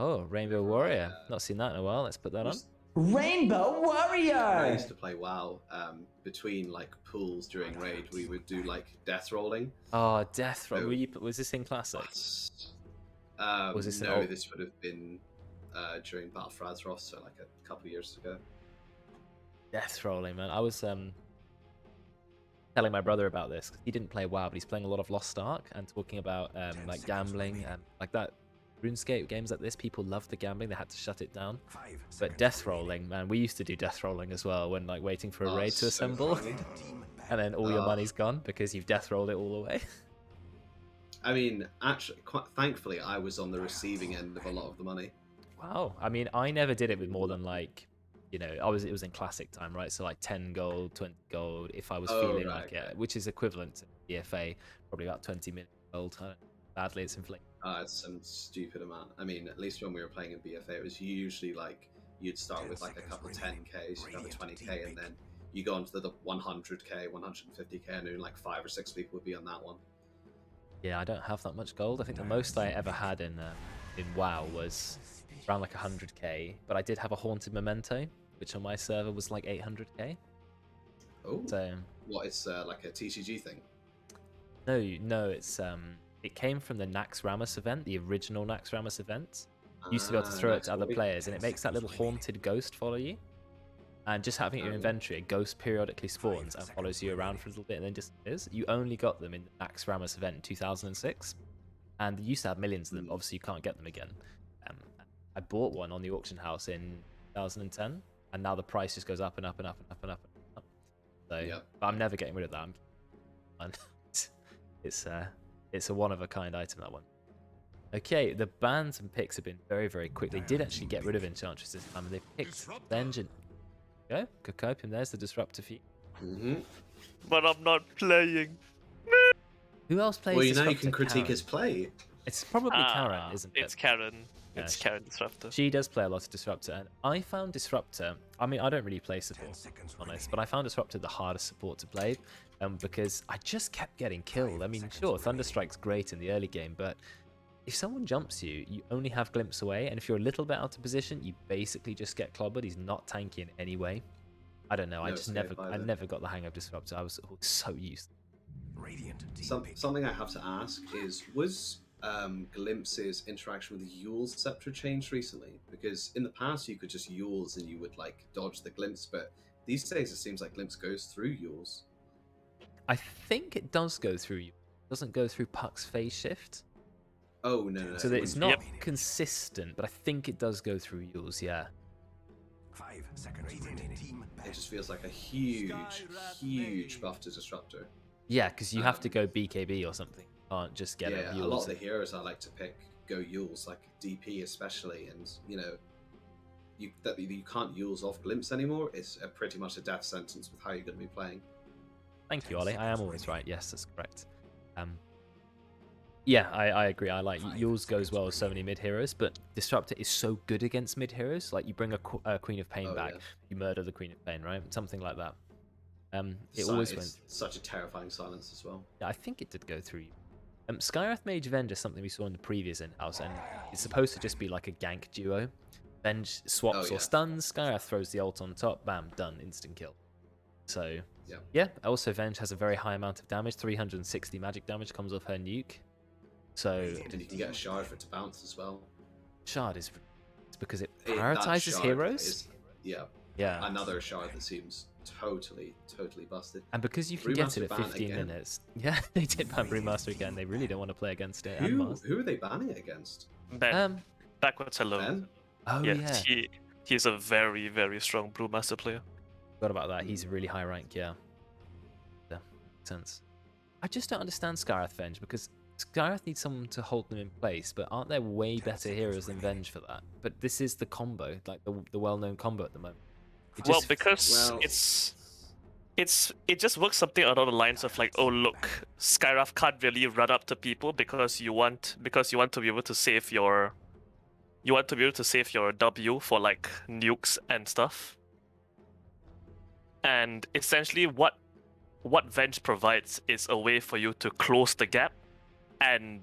Oh, Rainbow Warrior. Not seen that in a while. Let's put that on. Rainbow Warrior! I used to play WoW. Between like pools during raid, we would do like death rolling. Oh, Death Roll. So- Was this in Classic? Was this no, an old... this would have been during Battle for Azeroth, so like a couple of years ago. Death Rolling, man. I was telling my brother about this. He didn't play WoW, but he's playing a lot of Lost Ark and talking about like gambling and like that. RuneScape games like this, people love the gambling. They had to shut it down. But death rolling, man, we used to do death rolling as well when like waiting for a raid to assemble, and then all your money's gone because you've death rolled it all away. I mean, actually, thankfully, I was on the receiving end of a lot of the money. Wow. I mean, I never did it with more than like, you know, it was in classic time, right? So like 10 gold, 20 gold, if I was feeling like it, which is equivalent to BFA, probably about 20 million gold. Badly, it's inflated. It's some stupid amount. I mean, at least when we were playing in BFA, it was usually like you'd start with like a couple 10Ks, you'd have a 20K, and then you go on to the 100K, 150K, and then like 5 or 6 people would be on that one. Yeah, I don't have that much gold. I think the most I ever had in WoW was around like 100K, but I did have a haunted memento, which on my server was like 800K. Oh, so what? It's like a TCG thing? No, it's it came from the Naxxramas event, the original Naxxramas event. You used to be able to throw it to other players, and it makes that little haunted ghost follow you. And just having it in your inventory, a ghost periodically spawns and follows you around for a little bit and then disappears. You only got them in the Naxxramas event in 2006. And you used to have millions of them. Obviously, you can't get them again. I bought one on the auction house in 2010, and now the price just goes up and up and up and up and up and up. So, Yeah. But I'm never getting rid of that. It's a one-of-a-kind item, that one. Okay, the bans and picks have been very, very quick. They did actually get rid of Enchantress this time, and they picked Venge. Go, Kokopium, there's the disruptor for you. But I'm not playing. Who else plays Well, you know you Disruptor? can critique Karen. his play. It's probably Karen, isn't it? It's Karen. Yeah, It's Karen Disruptor. She does play a lot of Disruptor, and I found Disruptor... I mean, I don't really play support, to be honest, but I found Disruptor the hardest support to play, because I just kept getting killed. I mean, sure, Thunderstrike's great in the early game, but if someone jumps you, you only have Glimpse away, and if you're a little bit out of position, you basically just get clobbered. He's not tanky in any way. I don't know, I never got the hang of Disruptor. I was so used. Something I have to ask is, was Glimpse's interaction with Yule's Scepter changed recently? Because in the past you could just Yule's and you would like dodge the Glimpse, but these days it seems like Glimpse goes through Yule's. I think it does go through you. It doesn't go through Puck's phase shift. Oh, no. So that it's not consistent, but I think it does go through Yule's, yeah. 5 seconds remaining. It just feels like a huge buff to Disruptor. Yeah, because you have to go BKB or something. You can't just get a Yule's. lot of the heroes I like to pick go Yule's, like DP especially, and you know, you can't Yule's off Glimpse anymore. It's pretty much a death sentence with how you're going to be playing. Thank you, Ollie. I am always right. Yes, that's correct. Yeah, I agree. I like Yule's goes well with so many mid heroes, but Disruptor is so good against mid heroes. Like you bring a Queen of Pain back, you murder the Queen of Pain, right? Something like that. It always went. Such a terrifying silence as well. Yeah, I think it did go through you. Skywrath Mage Venge is something we saw in the previous in-house, and it's supposed to just be like a gank duo. Venge swaps or stuns, Skywrath throws the ult on top, bam, done, instant kill. So, yeah, also Venge has a very high amount of damage, 360 magic damage comes off her nuke. So, and you can get a shard for it to bounce as well. Shard is because it prioritizes heroes. Yeah. Another shard that seems totally busted. And because you can get it at 15 minutes. Yeah, they did ban Brewmaster again. They really don't want to play against it. Who are they banning it against? Ben. Backwards hello. Ben? Oh yeah. He's a very, very strong Brewmaster player. Forgot about that. He's really high rank, yeah. Yeah, makes sense. I just don't understand Skywrath Venge because Skywrath needs someone to hold them in place, but aren't there way better heroes than Venge for that? But this is the combo, like the well-known combo at the moment. It just works something along the lines of like, oh look, Skywrath can't really run up to people because you want to be able to save your W for like nukes and stuff. And essentially what Venge provides is a way for you to close the gap and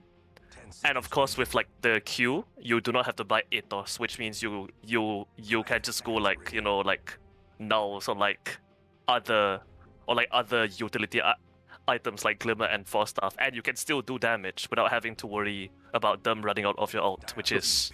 And of course, with like the Q, you do not have to buy Ethos, which means you can just go like like nulls or like other utility items like Glimmer and Force Staff, and you can still do damage without having to worry about them running out of your ult, which is.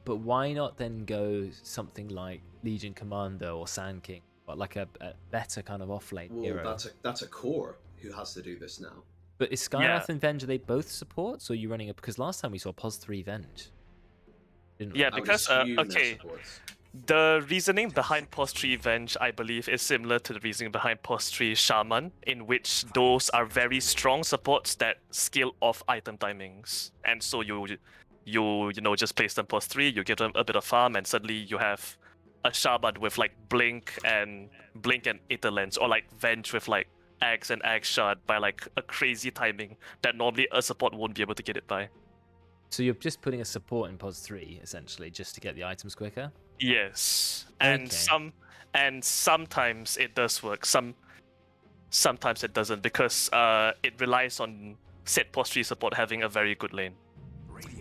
But why not then go something like Legion Commander or Sand King, but like a better kind of offlane hero? That's a core who has to do this now. But is Skywrath and Venge, are they both supports, or are you running it? Because last time we saw Pos 3 Venge. Yeah, because okay, the reasoning behind Pos 3 Venge, I believe, is similar to the reasoning behind Pos 3 Shaman, in which those are very strong supports that scale off item timings, and so you just place them Pos 3, you give them a bit of farm, and suddenly you have a Shaman with like Blink and Ether Lens, or like Venge with like Axe and Axe Shard by like a crazy timing that normally a support won't be able to get it by. So you're just putting a support in Pos 3 essentially, just to get the items quicker. Yes, and sometimes it does work. Sometimes it doesn't, because it relies on said Pos 3 support having a very good lane.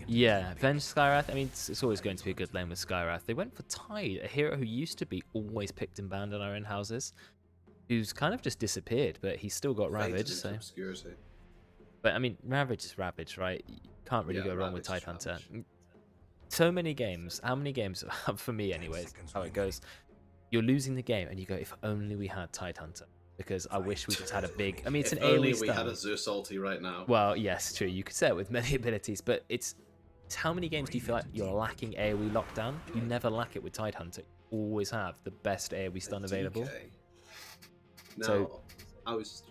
Yeah, Venge Skywrath, I mean, it's always going to be a good lane with Skywrath. They went for Tide, a hero who used to be always picked and banned in our in-houses, who's kind of just disappeared, but he's still got Ravage. So. Obscurity. But I mean, Ravage is Ravage, right? You can't really go wrong with Tidehunter. So many games, how many games, for me anyways, how it goes, you're losing the game and you go, if only we had Tidehunter. Because I wish we just had a big... I mean, it's if an AoE only stun. we had a Zeus ulti right now. Well, yes, true. You could say it with many abilities, but it's how many games do you feel like you're lacking AoE lockdown? You never lack it with Tidehunter. You always have the best AoE stun available. No, So, I was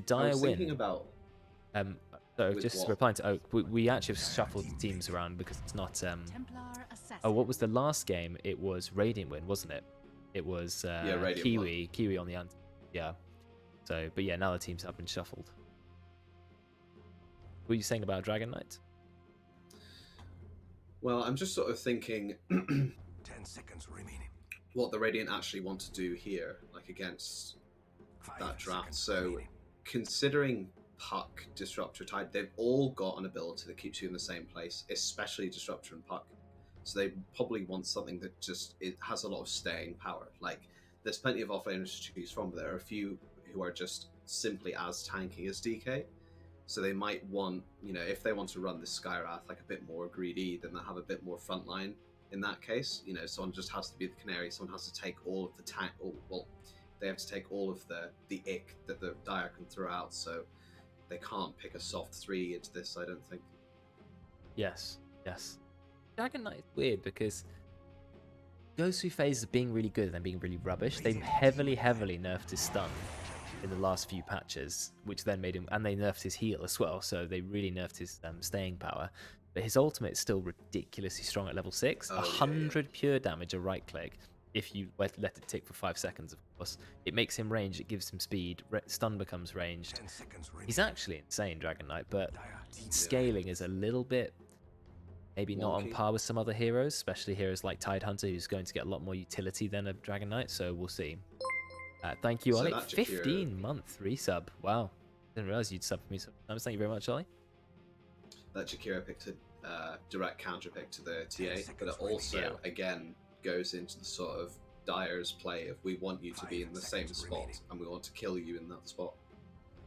Dire win? thinking about... So just replying to Oak, we actually have shuffled the teams around because it's not... oh, what was the last game? It was Radiant win, wasn't it? It was Kiwi on the anti. Yeah. So, but yeah, now the teams have been shuffled. What were you saying about Dragon Knight? Well, I'm just sort of thinking 10 seconds remaining. What the Radiant actually want to do here, like against that draft. So, considering Puck, Disruptor, Tide, they've all got an ability that keeps you in the same place, especially Disruptor and Puck. So they probably want something that it has a lot of staying power. Like, there's plenty of offlaners to choose from, but there are a few who are just simply as tanky as DK. So they might want, if they want to run this Skywrath like a bit more greedy, then they'll have a bit more frontline in that case. Someone just has to be the canary, someone has to take all of the tank, they have to take all of the ick that the Dire can throw out, so they can't pick a soft 3 into this, I don't think. Yes. Dragon Knight is weird because goes through phases of being really good and then being really rubbish. They heavily nerfed his stun in the last few patches, which then made him, and they nerfed his heal as well, so they really nerfed his staying power. But his ultimate is still ridiculously strong at level 6. 100 pure damage a right click. If you let it tick for 5 seconds, of course. It makes him ranged, it gives him speed, stun becomes ranged. He's actually insane, Dragon Knight, but scaling is a little bit maybe not on par with some other heroes, especially heroes like Tidehunter, who's going to get a lot more utility than a Dragon Knight, so we'll see. Thank you, Ollie. 15-month resub. Wow. Didn't realize you'd sub for me sometimes. Thank you very much, Ollie. That Jakira picked a direct counter pick to the TA, but it also, again, goes into the sort of Dire's play of we want you to be in the same spot, and we want to kill you in that spot.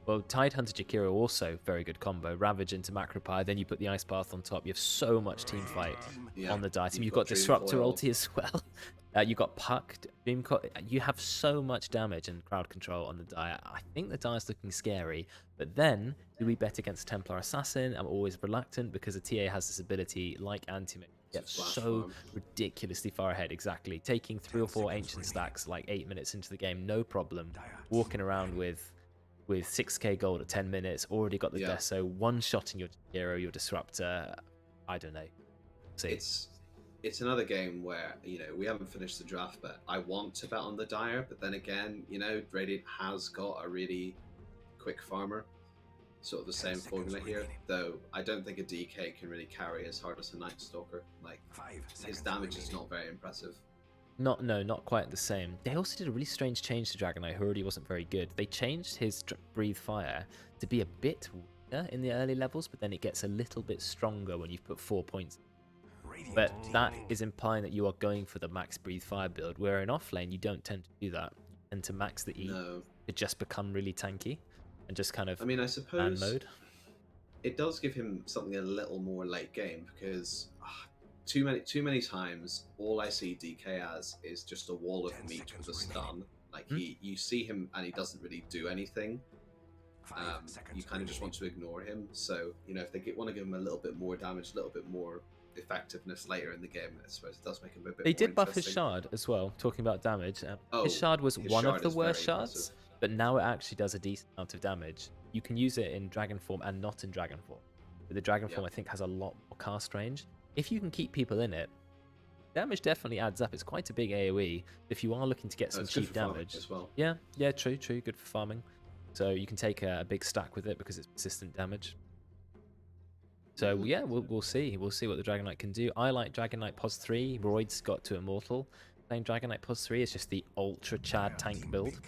Well, Tidehunter Jakiro also very good combo. Ravage into Macropie, then you put the Ice Path on top. You have so much team fight on the Dire team. You've got Disruptor ulti as well. You got Puck, you have so much damage and crowd control on the Dire. I think the Dire's looking scary, but then do we bet against Templar Assassin? I'm always reluctant because the TA has this ability like Antimate. Get so ridiculously far ahead, exactly. Taking 3 or 4 ancient stacks like 8 minutes into the game, no problem. Walking around with 6k gold at 10 minutes, already got the Deso, one-shotting your hero, your Disruptor. I don't know. See. It's another game where, we haven't finished the draft, but I want to bet on the Dire, but then again, Radiant has got a really quick farmer. Sort of the same formula here, though I don't think a DK can really carry as hard as a Night Stalker. Like, his damage is not very impressive. Not quite the same. They also did a really strange change to Dragon Knight, who already wasn't very good. They changed his Breathe Fire to be a bit weaker in the early levels, but then it gets a little bit stronger when you've put 4 points. But that is implying that you are going for the max breathe fire build, where in off lane you don't tend to do that. You tend to max the E to just become really tanky and just kind of I suppose mode. It does give him something a little more late game, because too many times all I see DK as is just a wall of meat with a stun. Like you see him and he doesn't really do anything. You kind of just want to ignore him. So if they want to give him a little bit more damage, a little bit more effectiveness later in the game, I suppose it does make him a bit. They more did buff his interesting. shard as well. Talking about damage, his shard was one of the worst shards, but now it actually does a decent amount of damage. You can use it in dragon form and not in dragon form. But the dragon form I think has a lot more cast range. If you can keep people in it, damage definitely adds up. It's quite a big AoE. If you are looking to get some cheap damage as well. Yeah, true, good for farming. So you can take a big stack with it because it's persistent damage. So yeah, we'll see. We'll see what the Dragon Knight can do. I like Dragon Knight Pos 3. Royd's got to Immortal. Playing Dragon Knight Pos 3 is just the ultra Chad tank build.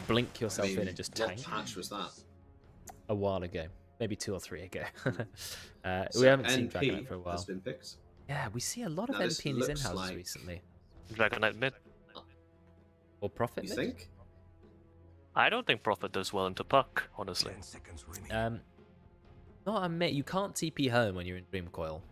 Blink yourself in and just tank. What patch was that? A while ago. Maybe 2 or 3 ago. We haven't seen Dragon Knight for a while. Has been picked. Yeah, we see a lot of NP in his in-houses recently. Dragon Knight mid. Or Prophet You mid? think? I don't think Prophet does well into Puck, honestly. No, I admit you can't TP home when you're in Dream Coil,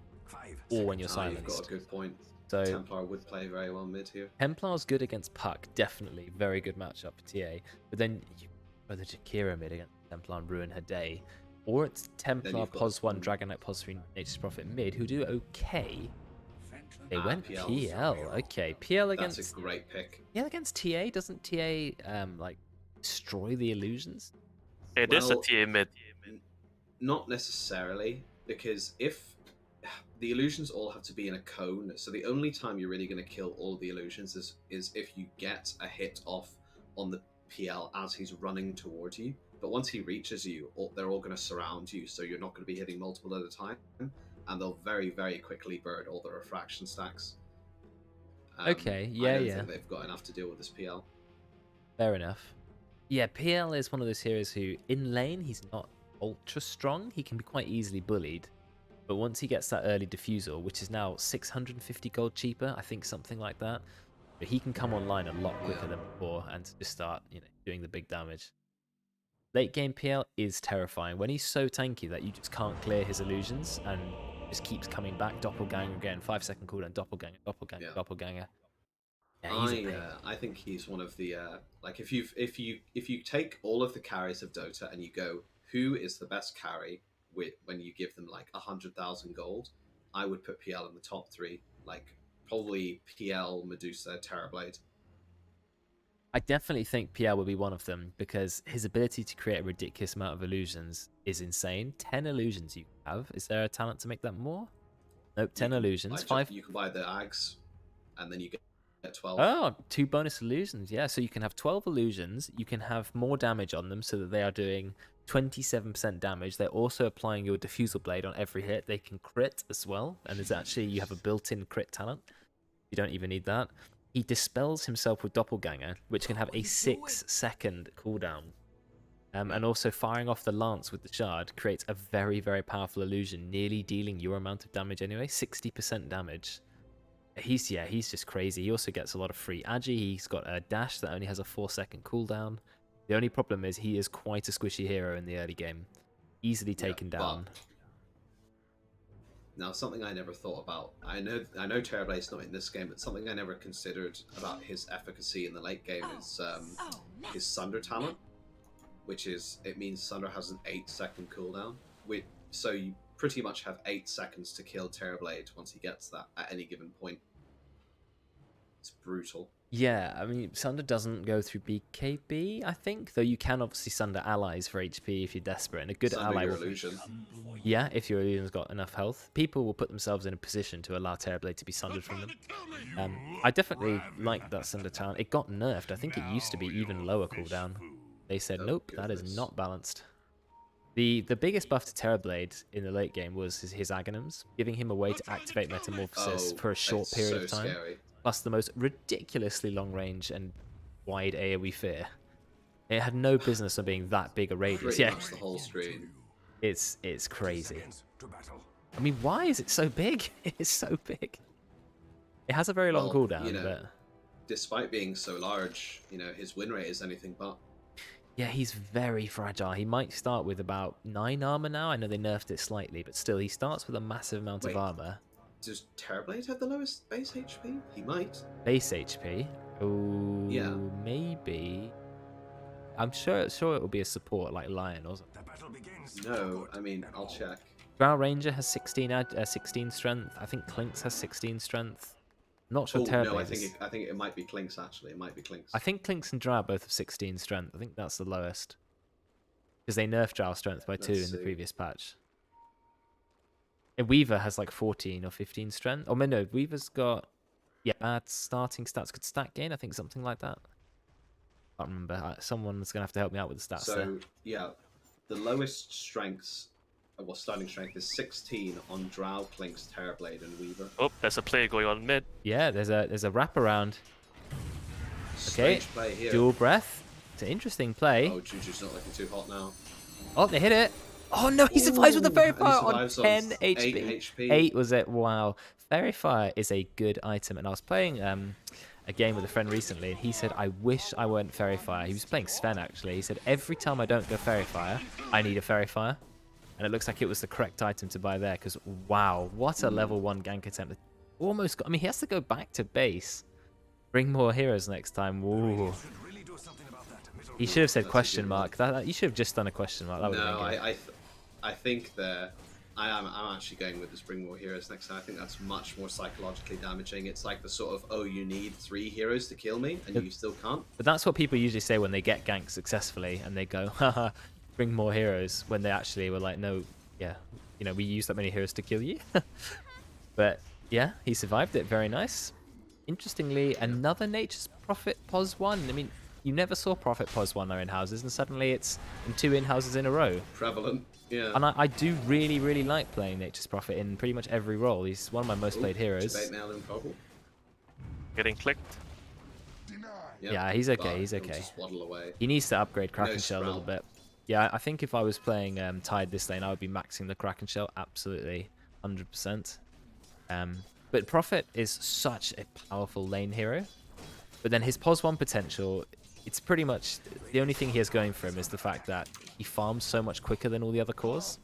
or when you're silenced. You've got a good point. So Templar would play very well mid here. Templar's good against Puck, definitely very good matchup for TA. But then you go the Jakira mid against Templar and ruin her day, or it's Templar Pos 1, Dragon Knight Pos 3, Nature's Prophet mid who do okay. They went PL. Okay, PL against. That's a great pick. Yeah, against TA. Doesn't TA like destroy the illusions? It is a TA mid. Not necessarily, because if the illusions all have to be in a cone, so the only time you're really going to kill all the illusions is if you get a hit off on the PL as he's running towards you. But once he reaches you, they're all going to surround you, so you're not going to be hitting multiple at a time, and they'll very, very quickly burn all the refraction stacks. Okay, I don't think they've got enough to deal with this PL. Fair enough. Yeah, PL is one of those heroes who, in lane, he's not ultra strong. He can be quite easily bullied. But once he gets that early diffusal, which is now 650 gold cheaper, I think something like that, but he can come online a lot quicker than before and just start doing the big damage. Late game PL is terrifying. When he's so tanky that you just can't clear his illusions and just keeps coming back, doppelganger again, 5-second cooldown, doppelganger, doppelganger. Yeah, I think he's one of the like if you take all of the carries of Dota and you go, who is the best carry when you give them like 100,000 gold, I would put PL in the top 3, like probably PL, Medusa, Terrorblade. I definitely think PL will be one of them because his ability to create a ridiculous amount of illusions is insane. 10 illusions you have. Is there a talent to make that more? Nope, 10 illusions. 5. You can buy the Ags, and then you get 12. Oh, 2 bonus illusions. Yeah, so you can have 12 illusions. You can have more damage on them so that they are doing 27% damage. They're also applying your diffusal blade on every hit. They can crit as well, and there's actually you have a built-in crit talent. You don't even need that. He dispels himself with doppelganger, which can have a 6-second cooldown. And also firing off the lance with the shard creates a very, very powerful illusion, nearly dealing your amount of damage anyway, 60% damage. He's just crazy. He also gets a lot of free agi. He's got a dash that only has a 4-second cooldown. The only problem is he is quite a squishy hero in the early game. Easily taken down. Now, something I never thought about. I know Terrorblade's not in this game, but something I never considered about his efficacy in the late game is his Sunder talent, which is, it means Sunder has an 8-second cooldown. So you pretty much have 8 seconds to kill Terrorblade once he gets that at any given point. It's brutal. Yeah, I mean, Sunder doesn't go through BKB, I think, though you can obviously Sunder allies for HP if you're desperate, and a good ally will... illusion. Yeah, if your illusion's got enough health. People will put themselves in a position to allow Terrorblade to be sundered from them. I definitely like that Sunder talent. It got nerfed. I think it used to be even lower cooldown. They said, nope, that is not balanced. The biggest buff to Terrorblade in the late game was his Aghanims, giving him a way to activate Metamorphosis for a short period of time. Scary. Plus the most ridiculously long range and wide AoE fear. It had no business of being that big a radius. Pretty much the whole screen. It's crazy. Seconds to battle. I mean, why is it so big? It's so big. It has a very long cooldown, you know, but despite being so large, you know, his win rate is anything but. yeah, he's very fragile. He might start with about 9 armor now. I know they nerfed it slightly, but still, he starts with a massive amount of armor. Does Terrorblade have the lowest base HP? He might. Base HP? Oh, yeah, maybe. I'm sure it will be a support like Lion or something. The battle begins. No, I mean, I'll check. Drow Ranger has 16 strength. I think Clinks has 16 strength. I'm not sure. Oh no, I think it might be Clinks actually. It might be Clinks. I think Clinks and Drow both have 16 strength. I think that's the lowest because they nerfed Drow strength by 2 in the previous patch. And Weaver has like 14 or 15 strength. Oh no, Weaver's got bad starting stats. Could stat gain? I think something like that. I can't remember. Someone's gonna have to help me out with the stats. So yeah, the lowest strengths. Well, starting strength is 16 on Drow, Clinks, Terrorblade, and Weaver. Oh, there's a play going on mid. Yeah, there's a wraparound. Okay, Strange play here. dual breath. It's an interesting play. Oh, Juju's not looking too hot now. Oh, they hit it. Oh no, he survives with the Fairy Fire on 10 8 HP. 8 was it? Wow. Fairy Fire is a good item, and I was playing a game with a friend recently, and he said, I wish I weren't Fairy Fire. He was playing Sven actually. He said, every time I don't go Fairy Fire, I need a Fairy Fire. And it looks like it was the correct item to buy there, because wow, what a level 1 gank attempt. Almost got, I mean, he has to go back to base. Bring more heroes next time. Ooh. He should have said question mark. You should have just done a question mark. That would no, have been good. I think that I'm actually going with this bring more heroes next time. I think that's much more psychologically damaging. It's like the sort of, oh, you need 3 heroes to kill me, and you still can't. But that's what people usually say when they get ganked successfully, and they go, haha, bring more heroes, when they actually were like, no, yeah, you know, we used that many heroes to kill you. But yeah, he survived it. Very nice. Interestingly, another Nature's Prophet POS 1. I mean, you never saw Prophet POS 1 or in-houses, and suddenly it's in 2 in-houses in a row. Prevalent, yeah. And I do really, really like playing Nature's Prophet in pretty much every role. He's one of my most played heroes. Getting clicked. Yep, yeah, he's okay. He's okay. Just waddle away. He needs to upgrade Kraken Shell a little bit. Yeah, I think if I was playing Tide this lane, I would be maxing the Kraken Shell absolutely 100%. But Prophet is such a powerful lane hero. But then his POS 1 potential, it's pretty much the only thing he has going for him is the fact that he farms so much quicker than all the other cores.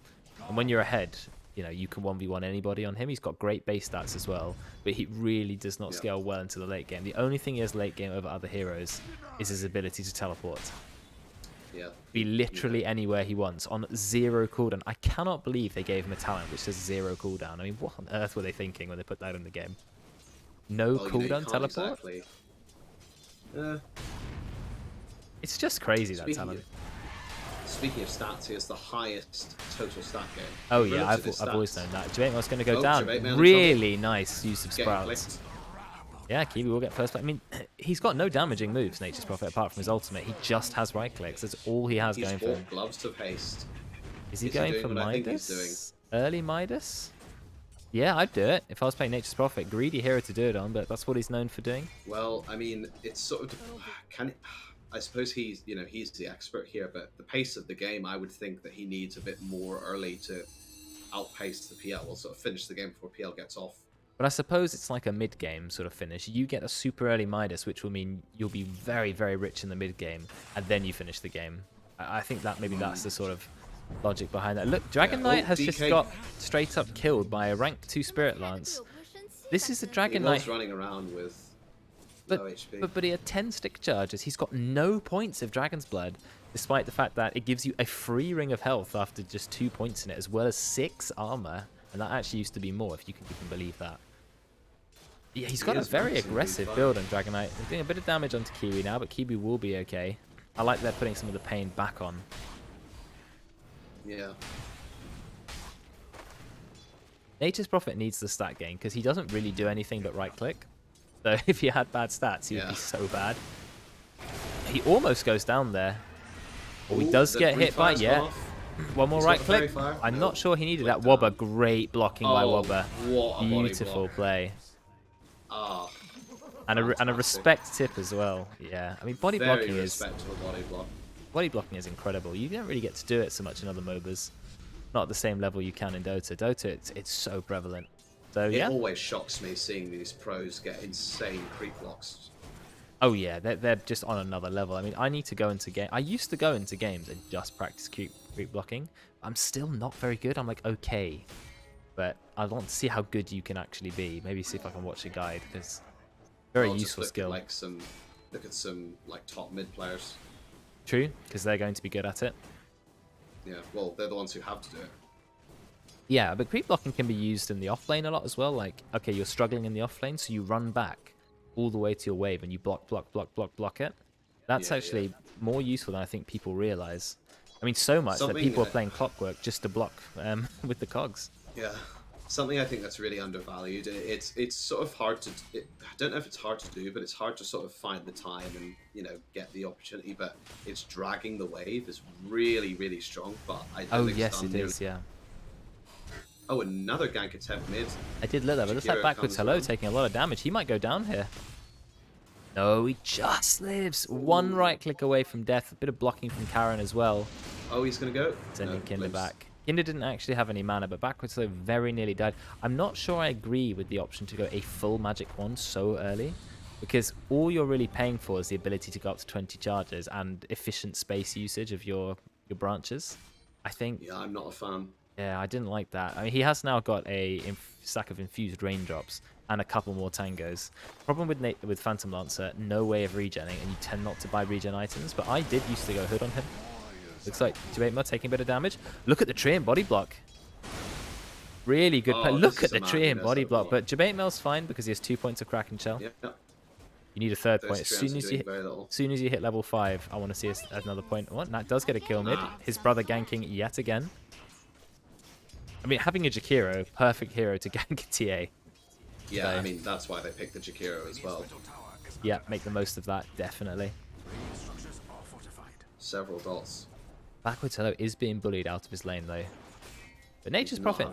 And when you're ahead, you know, you can 1v1 anybody on him. He's got great base stats as well, but he really does not scale well into the late game. The only thing he has late game over other heroes is his ability to teleport. Yeah. Be literally anywhere he wants on 0 cooldown. I cannot believe they gave him a talent which says 0 cooldown. I mean, what on earth were they thinking when they put that in the game? No cooldown teleport? Exactly. It's just crazy, that talent. Speaking of stats, he has the highest total stat gain. Oh yeah, I've always known that. Javate's going to go down. Really nice use of sprouts. Yeah, Kiwi will get first play. I mean, he's got no damaging moves, Nature's Prophet, apart from his ultimate. He just has right clicks. That's all he has going for him. Gloves to haste. Is he going for Midas? Early Midas? Yeah, I'd do it if I was playing Nature's Prophet. Greedy hero to do it on, but that's what he's known for doing. Well, I mean, it's sort of... I suppose he's the expert here, but the pace of the game, I would think that he needs a bit more early to outpace the PL. We'll sort of finish the game before PL gets off. But I suppose it's like a mid-game sort of finish. You get a super early Midas, which will mean you'll be very, very rich in the mid-game, and then you finish the game. I think that maybe that's the sort of logic behind that. Look, Dragon Knight has just got straight up killed by a rank 2 Spirit Lance. This is a Dragon Knight... He was running around with low HP. But he had 10 stick charges. He's got no points of Dragon's Blood, despite the fact that it gives you a free ring of health after just 2 points in it, as well as 6 armor. And that actually used to be more, if you can believe that. Yeah, he's got a very aggressive build on Dragon Knight. He's doing a bit of damage onto Kiwi now, but Kiwi will be okay. I like they're putting some of the pain back on. Yeah. Nature's Prophet needs the stat gain, because he doesn't really do anything but right-click. So if he had bad stats, he would be so bad. He almost goes down there. Or he does get hit by, one more right click. I'm not sure he needed that. Wobber, great blocking by Wobber. Beautiful play. And a respect tip as well. Yeah, I mean body blocking is incredible. You don't really get to do it so much in other MOBAs. not at the same level you can in Dota. Dota, it's so prevalent. So It yeah. always shocks me seeing these pros get insane creep blocks. Oh yeah, they're just on another level. I mean, I need to go into game. I used to go into games and just practice creep blocking. I'm still not very good. I'm like okay, but I want to see how good you can actually be. Maybe see if I can watch a guide because very useful skill. Look at some like top mid players. True, because they're going to be good at it. Yeah, well, they're the ones who have to do it. Yeah, but creep blocking can be used in the off lane a lot as well. Like, okay, you're struggling in the off lane, so you run back all the way to your wave and you block it. That's actually more useful than I think people realize. I mean, so much that people are playing Clockwork just to block with the cogs. Yeah, something I think that's really undervalued. It's sort of hard to. I don't know if it's hard to do, but it's hard to sort of find the time and get the opportunity. But it's dragging the wave is really really strong. But I don't think yes, it is. Yeah. Oh, another gank attempt mid. I did look that, but it looks like backwards hello taking a lot of damage. He might go down here. No, he just lives. One right click away from death. A bit of blocking from Karen as well. Oh, he's going to go. Sending Kinder back. Kinder didn't actually have any mana, but backwards hello very nearly died. I'm not sure I agree with the option to go a full magic wand so early, because all you're really paying for is the ability to go up to 20 charges and efficient space usage of your branches. I think. Yeah, I'm not a fan. Yeah, I didn't like that. I mean, he has now got a stack of infused raindrops and a couple more tangos. Problem with Phantom Lancer, no way of regenning, and you tend not to buy regen items, but I did used to go hood on him. Looks like Jabate taking a bit of damage. Look at the tree and body block. Really good play. Look at the tree and body block, but Jabate fine because he has 2 points of Kraken Shell. Yep. You need a third point. As soon as you hit level 5, I want to see another point. What? Nat does get a kill mid. His brother ganking yet again. I mean, having a Jakiro, perfect hero to gank a TA. Yeah, so, I mean, that's why they picked the Jakiro as well. Yeah, make the most of that, definitely. Several dots. Backwards hello is being bullied out of his lane, though. But Nature's Prophet.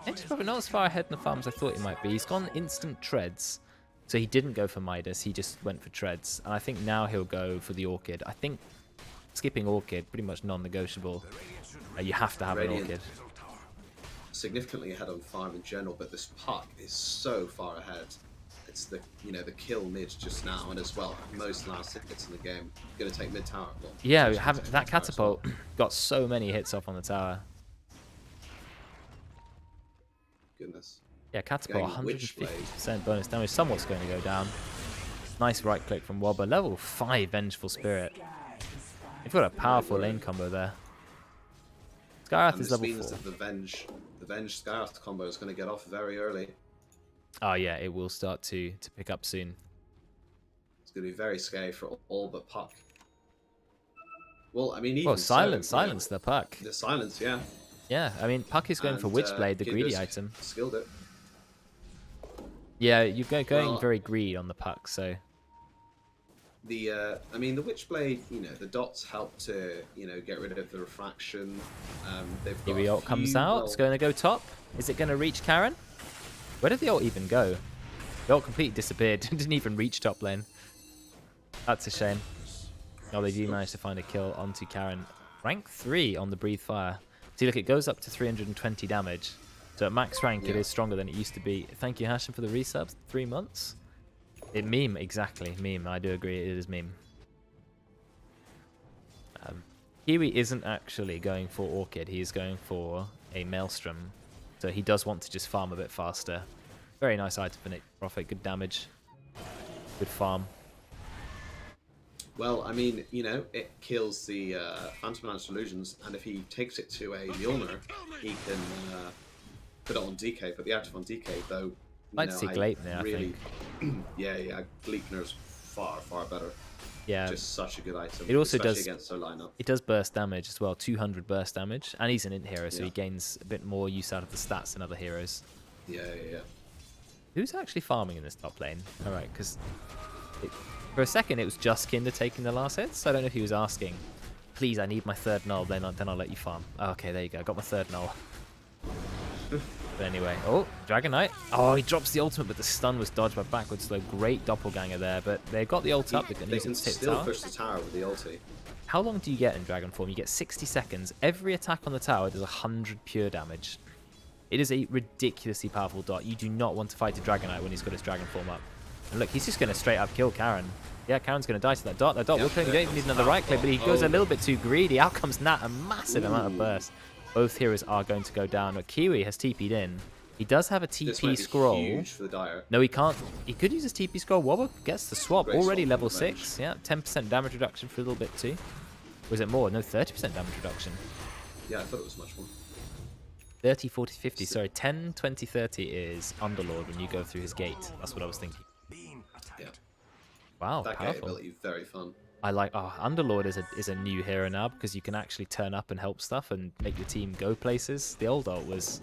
Nature's Prophet not as far ahead in the farm as I thought he might be. He's gone instant treads. So he didn't go for Midas, he just went for treads. And I think now he'll go for the Orchid. I think skipping Orchid, pretty much non-negotiable. You have to have an Orchid. Significantly ahead on farm in general, but this puck is so far ahead. It's the the kill mid just now, and as well most last hits in the game. Going to take mid tower. Well, yeah, that catapult got so many hits off on the tower. Goodness. Yeah, catapult 150% bonus damage. Somewhat's going to go down. Nice right click from Wobber. Level 5 Vengeful Spirit. They've got a powerful lane combo there. Skyrath is level 4. Means that the Venge Skyrath combo is going to get off very early. Oh yeah, it will start to pick up soon. It's going to be very scary for all but Puck. Well, I mean, even silence the Puck. The silence, yeah. Yeah, I mean, Puck is going for Witchblade, the greedy item. Skilled it. Yeah, you're going very greed on the Puck, so. I mean, the Witchblade, the dots help to, get rid of the refraction. Here ult comes out. It's going to go top. Is it going to reach Karen? Where did the ult even go? The ult completely disappeared. Didn't even reach top lane. That's a shame. Oh, they do manage to find a kill onto Karen. Rank 3 on the Breathe Fire. See, look, it goes up to 320 damage. So at max rank, it is stronger than it used to be. Thank you, Hashim, for the resubs. 3 months. Meme, exactly. Meme. I do agree. It is meme. Kiwi isn't actually going for Orchid. He is going for a Maelstrom. So he does want to just farm a bit faster. Very nice item for Nick Profit. Good damage. Good farm. Well, I mean, it kills the Phantom Lance Illusions, and if he takes it to a Mjolnir, he can put it on DK, put the active on DK, though. I'd see Gleipnir, really, I think. yeah, Gleipnir's far, far better. Yeah. Just such a good item. It also does against their lineup. It does burst damage as well, 200 burst damage, and he's an int hero, so he gains a bit more use out of the stats than other heroes. Yeah. Who's actually farming in this top lane? All right, because for a second it was just Kinder taking the last hits. So I don't know if he was asking, please, I need my third null, then I'll let you farm. Oh, okay, there you go. I got my third null. But anyway, Dragon Knight. Oh, he drops the ultimate, but the stun was dodged by backwards slow. Great doppelganger there, but they've got the ult up. They can still push the tower with the ulti. How long do you get in Dragon form? You get 60 seconds. Every attack on the tower does 100 pure damage. It is a ridiculously powerful dot. You do not want to fight a Dragonite when he's got his Dragon form up. And look, he's just going to straight up kill Karen. Yeah, Karen's going to die to that dot. That dot will kill him. You don't even need another right click, but he goes a little bit too greedy. Out comes Nat, a massive amount of burst. Both heroes are going to go down. But Kiwi has TP'd in. He does have a TP scroll. Huge for the Dire. No, he can't. He could use his TP scroll. Wobber gets the swap. Great Already swap level for the bench. 6. Yeah, 10% damage reduction for a little bit too. Was it more? No, 30% damage reduction. Yeah, I thought it was much more. 30, 40, 50. Sorry, 10, 20, 30 is Underlord when you go through his gate. That's what I was thinking. Yeah. Wow, That gate powerful. ability, very fun. I like. Oh, Underlord is a new hero now because you can actually turn up and help stuff and make your team go places. The old ult was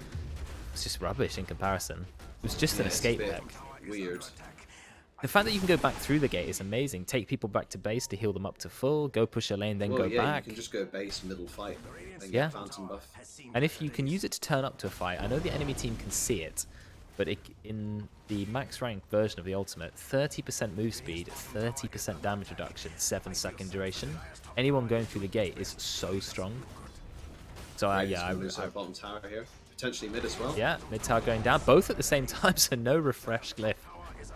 just rubbish in comparison. It was just an It's a escape bit deck. weird. The fact that you can go back through the gate is amazing. Take people back to base to heal them up to full. Go push a lane, then Well, go yeah, back. you can just go base middle fight and Yeah. get Phantom buff. And if you can use it to turn up to a fight, I know the enemy team can see it, but in the max rank version of the ultimate, 30% move speed, 30% damage reduction, 7-second duration. Anyone going through the gate is so strong. So yeah, Lose our bottom tower here. Potentially mid as well. yeah, mid tower going down, both at the same time, so no refresh glyph.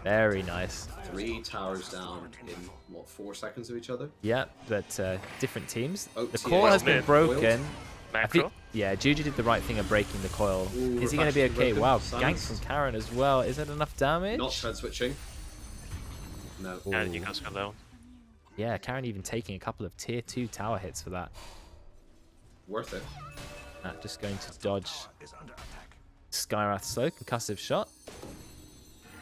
Very nice. 3 towers down in, what, 4 seconds of each other? Yeah, but different teams. Oh, The TA core has is been mid. broken. I Macro? think, yeah, Juju did the right thing of breaking the coil. Ooh, Is he going to be refresh okay? broken. Wow, Silence. gank from Karen as well. Is that enough damage? Not tread switching. No. And you guys go down. Yeah, Karen even taking a couple of tier 2 tower hits for that. Worth it. Just going to dodge Skywrath slow, concussive shot.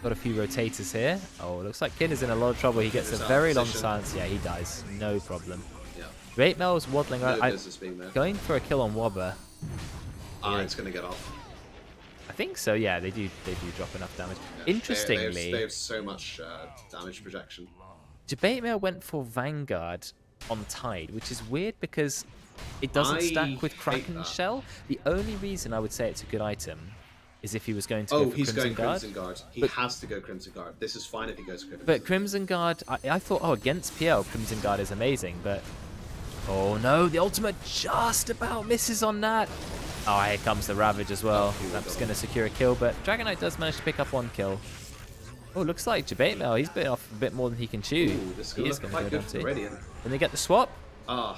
Got a few rotators here. Oh, looks like Kin is in a lot of trouble. He gets a There's our very long position. silence. Yeah, he dies. No problem. Yeah. Great Mel's waddling No around. business being there. Going for a kill on Wobber. It's going to get off. I think so, yeah, they do drop enough damage. Yeah. Interestingly, They have so much damage projection. Debate Mail went for Vanguard on Tide, which is weird because it doesn't I stack with hate Kraken that. Shell. The only reason I would say it's a good item is if he was going to Oh, go for he's Crimson going Guard. Crimson Guard. He But- has to go Crimson Guard. This is fine if he goes Crimson But Crimson Guard, I thought, oh, against PL, Crimson Guard is amazing, but... Oh no, the ultimate just about misses on that. Oh, here comes the Ravage as well. That's going to secure a kill, but Dragonite does manage to pick up 1 kill. Oh, looks like Debate Mail, he's bit off a bit more than he can chew. Ooh, this He is going going to to look go quite down good for too. Radiant. Then they get the swap. Ah,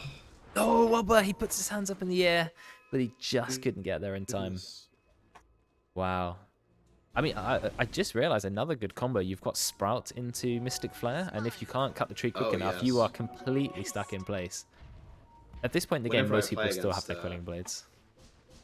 Oh, Wobber, he puts his hands up in the air, but he just couldn't get there in time. goodness. Wow. I mean, I just realized another good combo. You've got Sprout into Mystic Flare, and if you can't cut the tree quick Oh, enough, you yes. are completely stuck in place. At this point in the game, Whenever I most people play still have against, their Quelling Blades.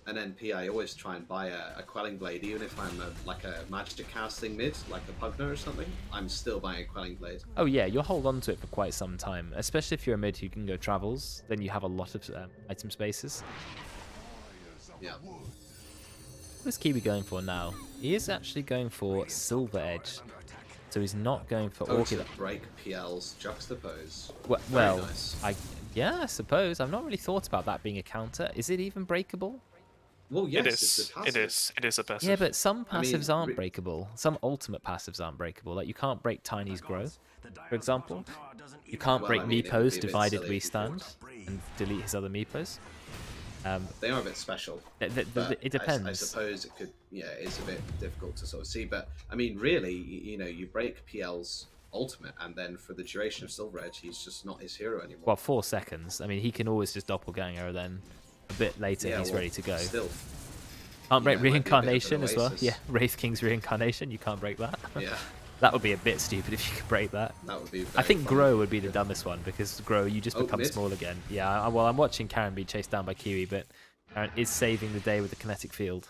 An NP, I always try and buy a Quelling Blade, even if I'm like a magic casting mid, like a Pugner or something. I'm still buying a Quelling Blade. Oh yeah, you'll hold on to it for quite some time, especially if you're a mid who can go travels. Then you have a lot of item spaces. Yeah. What's Kiwi going for now? He is actually going for Silver Edge, so he's not going for Oh, Orchid. to break PL's juxtapose. Well, Very nice. yeah, I suppose. I've not really thought about that being a counter. Is it even breakable? Well, yes, It it's is. a passive. It is a passive. Yeah, but some I mean, passives aren't breakable. Some ultimate passives aren't breakable. Like you can't break Tiny's Grow, for example. You can't Well, break I mean, it would Meepo's be a bit Divided silly if you Restand and delete his other Meepos. They are a bit special. It I depends. suppose it could, yeah, it's a bit difficult to sort of see. But, I mean, really, you know, you break PL's ultimate, and then for the duration of Silver Edge, he's just not his hero anymore. Well, 4 seconds. I mean, he can always just doppelganger, then a bit later Yeah, he's well, ready to go. Still, Can't break it might be a bit of an Reincarnation as well. oasis. Yeah, Wraith King's Reincarnation. You can't break that. yeah, That would be a bit stupid if you could break that. that would be I very think fun. Grow would be the dumbest one because Grow, you just Oh, become mid? small again. Yeah, well, I'm watching Karen be chased down by Kiwi, but Karen is saving the day with the kinetic field.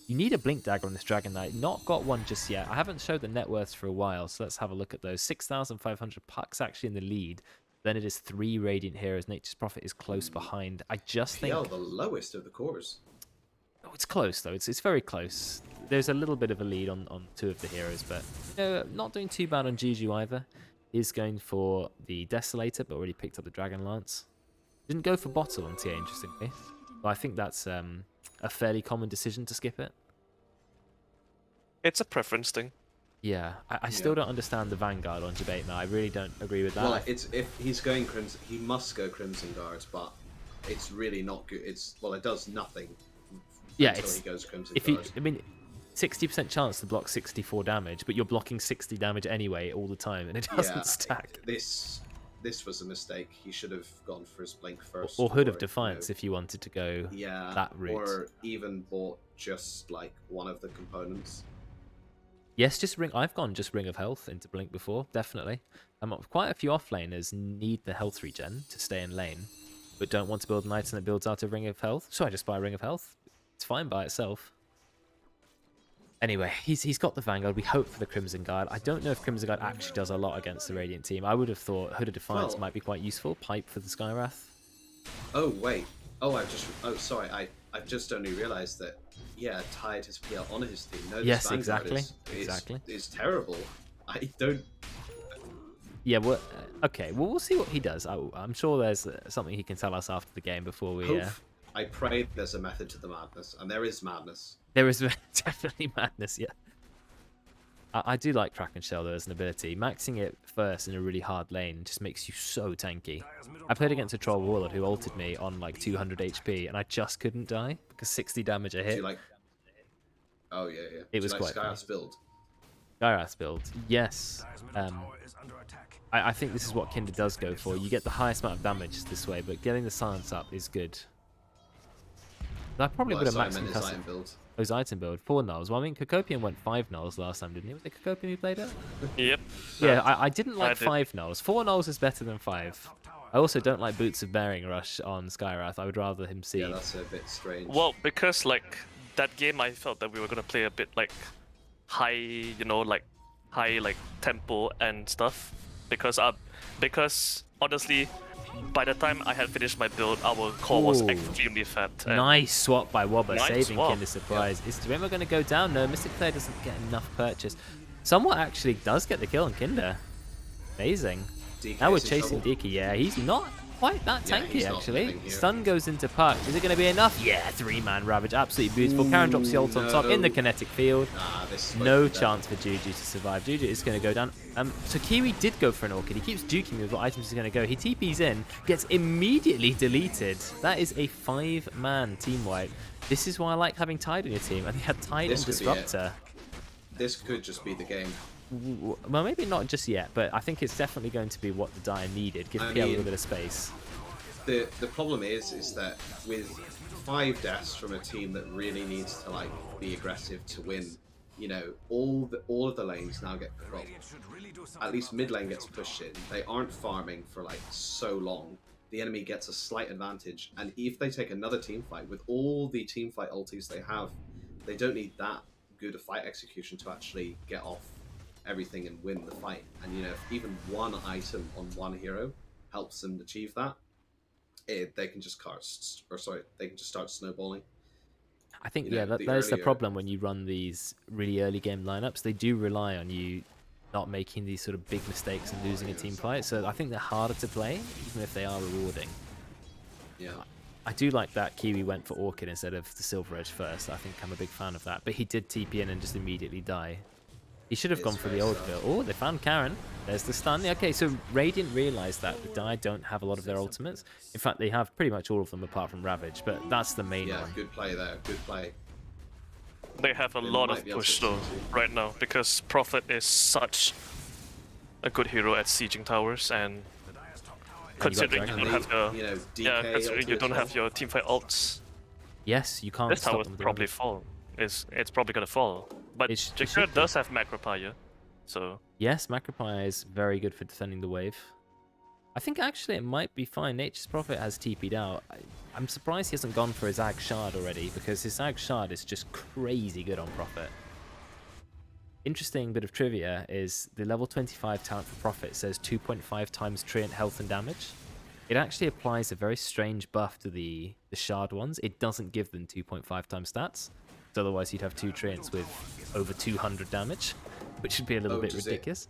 You need a Blink Dagger on this Dragon Knight. Not got one just yet. I haven't showed the net worths for a while, so let's have a look at those. 6,500 pucks actually in the lead. Then it is 3 Radiant Heroes. Nature's Prophet is close behind. I just think... PL, the lowest of the cores. Oh, it's close, though. It's very close. There's a little bit of a lead on 2 of the heroes, but not doing too bad on Juju either. He's going for the Desolator, but already picked up the Dragon Lance. Didn't go for Bottle on TA, interestingly. But I think that's a fairly common decision to skip it. It's a preference thing. Yeah, I still don't understand the Vanguard on Debate now. I really don't agree with that. Well, if he's going Crimson, he must go Crimson Guards, but it's really not good. It does nothing. Until he goes Crimson Guards. I mean, 60% chance to block 64 damage, but you're blocking 60 damage anyway all the time, and it doesn't stack. This was a mistake. He should have gone for his Blink first, or Hood of Defiance if you wanted to go that route, or even bought just like one of the components. Yes, just Ring. I've gone just Ring of Health into Blink before, definitely. Quite a few offlaners need the health regen to stay in lane, but don't want to build an item that builds out a Ring of Health, so I just buy a Ring of Health. It's fine by itself. Anyway, he's got the Vanguard. We hope for the Crimson Guard. I don't know if Crimson Guard actually does a lot against the Radiant team. I would have thought Hood of Defiance might be quite useful. Pipe for the Skywrath. Oh, wait. Oh, sorry. I've just only realised that, Tide has PL on his team. No, yes, exactly. It's terrible. I don't... Yeah, well, okay. Well, we'll see what he does. I'm sure there's something he can tell us after the game before we... I pray there's a method to the madness, and there is madness. There is definitely madness, yeah. I do like Crack and Shell, though, as an ability. Maxing it first in a really hard lane just makes you so tanky. I played against a Troll Warlord who ulted me on like 200 HP, and I just couldn't die because 60 damage a hit. Oh, yeah. It was quite Skywrath's build. Skywrath's build, yes. I think this is what Kinder does go for. You get the highest amount of damage this way, but getting the silence up is good. I probably would have maxed him custom. His item build, 4 nulls. Well, I mean, Kokopium went 5 nulls last time, didn't he? Was it Kokopium who played it? Yep. Yeah, I didn't like 5 nulls. 4 nulls is better than 5. I also don't like Boots of Bearing Rush on Skywrath. I would rather him see. Yeah, that's a bit strange. Well, because like that game, I felt that we were gonna play a bit like high, high tempo and stuff. Because honestly, by the time I had finished my build, our core was extremely fat. Nice swap by Wobber, saving swap. Kinder's surprise. Is Dwemer going to go down? No, Mystic Player doesn't get enough purchase. Somewhat actually does get the kill on Kinder. Amazing. Now we're chasing DK. Yeah, he's not quite that tanky, actually. Stun goes into Puck. Is it going to be enough? Yeah, 3-man Ravage. Absolutely beautiful. Karen drops the ult on top in the kinetic field. No chance for Juju to survive. Juju is going to go down. So Kiwi did go for an Orchid. He keeps juking me with what items he's going to go. He TPs in, gets immediately deleted. That is a 5-man team wipe. This is why I like having Tide on your team. And he had Tide and Disruptor. This could just be the game. Well, maybe not just yet, but I think it's definitely going to be what the Dire needed. Give PL a little bit of space. The problem is that with 5 deaths from a team that really needs to be aggressive to win, all of the lanes now get cropped. At least mid lane gets pushed in. They aren't farming for so long. The enemy gets a slight advantage, and if they take another team fight with all the team fight ultis they have, they don't need that good a fight execution to actually get off everything and win the fight. And if even one item on one hero helps them achieve that, they can just start snowballing. I think that is the problem when you run these really early game lineups. They do rely on you not making these sort of big mistakes and losing a team fight. So I think they're harder to play, even if they are rewarding. Yeah. I do like that Kiwi went for Orchid instead of the Silver Edge first. I think I'm a big fan of that. But he did TP in and just immediately die. He should have gone for the old build. Oh, they found Karen. There's the stun. Okay, so Radiant realised that the Dire don't have a lot of their ultimates. In fact, they have pretty much all of them apart from Ravage, but that's the main one. Yeah, good play there. Good play. They have a lot of push though right now because Prophet is such a good hero at sieging towers, and considering you don't have considering you don't have your teamfight ults. Yes, you can't. This tower will probably fall. It's probably gonna fall. But Jakir does have Macropire, so... Yes, Macropire is very good for defending the wave. I think actually it might be fine. Nature's Prophet has TP'd out. I'm surprised he hasn't gone for his Ag Shard already, because his Ag Shard is just crazy good on Prophet. Interesting bit of trivia is the level 25 talent for Prophet says 2.5 times Treant health and damage. It actually applies a very strange buff to the Shard ones. It doesn't give them 2.5 times stats. Otherwise, you'd have 2 Treants with over 200 damage, which would be a little bit ridiculous.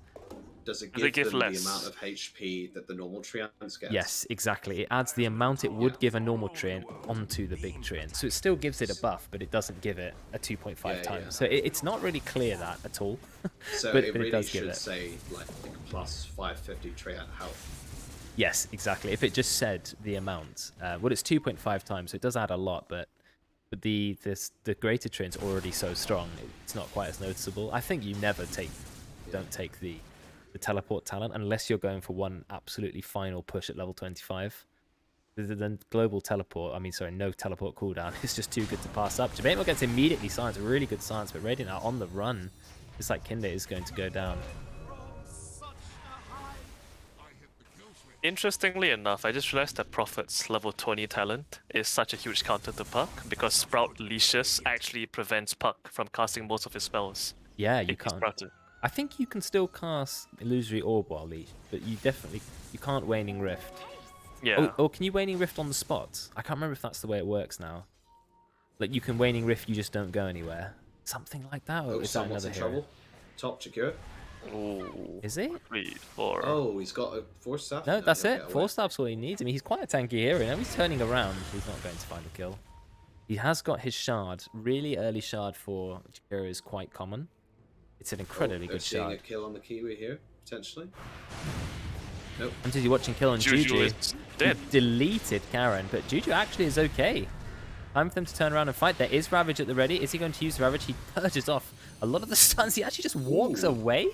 does it give them the amount of HP that the normal Treants get? Yes, exactly. It adds the amount it would give a normal Treant onto the big Treant. So it still gives it a buff, but it doesn't give it a 2.5 times. So it's not really clear that at all. So but it really it does should give it. say like plus 550 Treant health. Yes, exactly. If it just said the amount, well, it's 2.5 times, so it does add a lot, but the greater Treant's already so strong, it's not quite as noticeable. I think you never don't take the teleport talent unless you're going for one absolutely final push at level 25. Then global teleport, no teleport cooldown, it's just too good to pass up. Vman gets immediately silenced, a really good silence, but Radiant are on the run. It's like Kinder is going to go down. Interestingly enough, I just realized that Prophet's level 20 talent is such a huge counter to Puck because Sprout Leashes actually prevents Puck from casting most of his spells. Yeah, you can't. I think you can still cast Illusory Orb while leash, but you can't Waning Rift. Yeah. Or can you Waning Rift on the spot? I can't remember if that's the way it works now. Like you can Waning Rift, you just don't go anywhere. Something like that. Or is that another hero? Trouble. Top secure. Ooh. Is he? 3, 4. Oh, he's got a 4-staff? No, that's it. 4-staff's all he needs. I mean, he's quite a tanky hero. Now he's turning around. He's not going to find a kill. He has got his shard. Really early shard for Jakiro is quite common. It's an incredibly good shard. Seeing a kill on the Kiwi here, potentially. Nope. I'm just watching kill on Juju. Is dead. He deleted Karen, but Juju actually is okay. Time for them to turn around and fight. There is Ravage at the ready. Is he going to use Ravage? He purges off a lot of the stuns. He actually just walks away.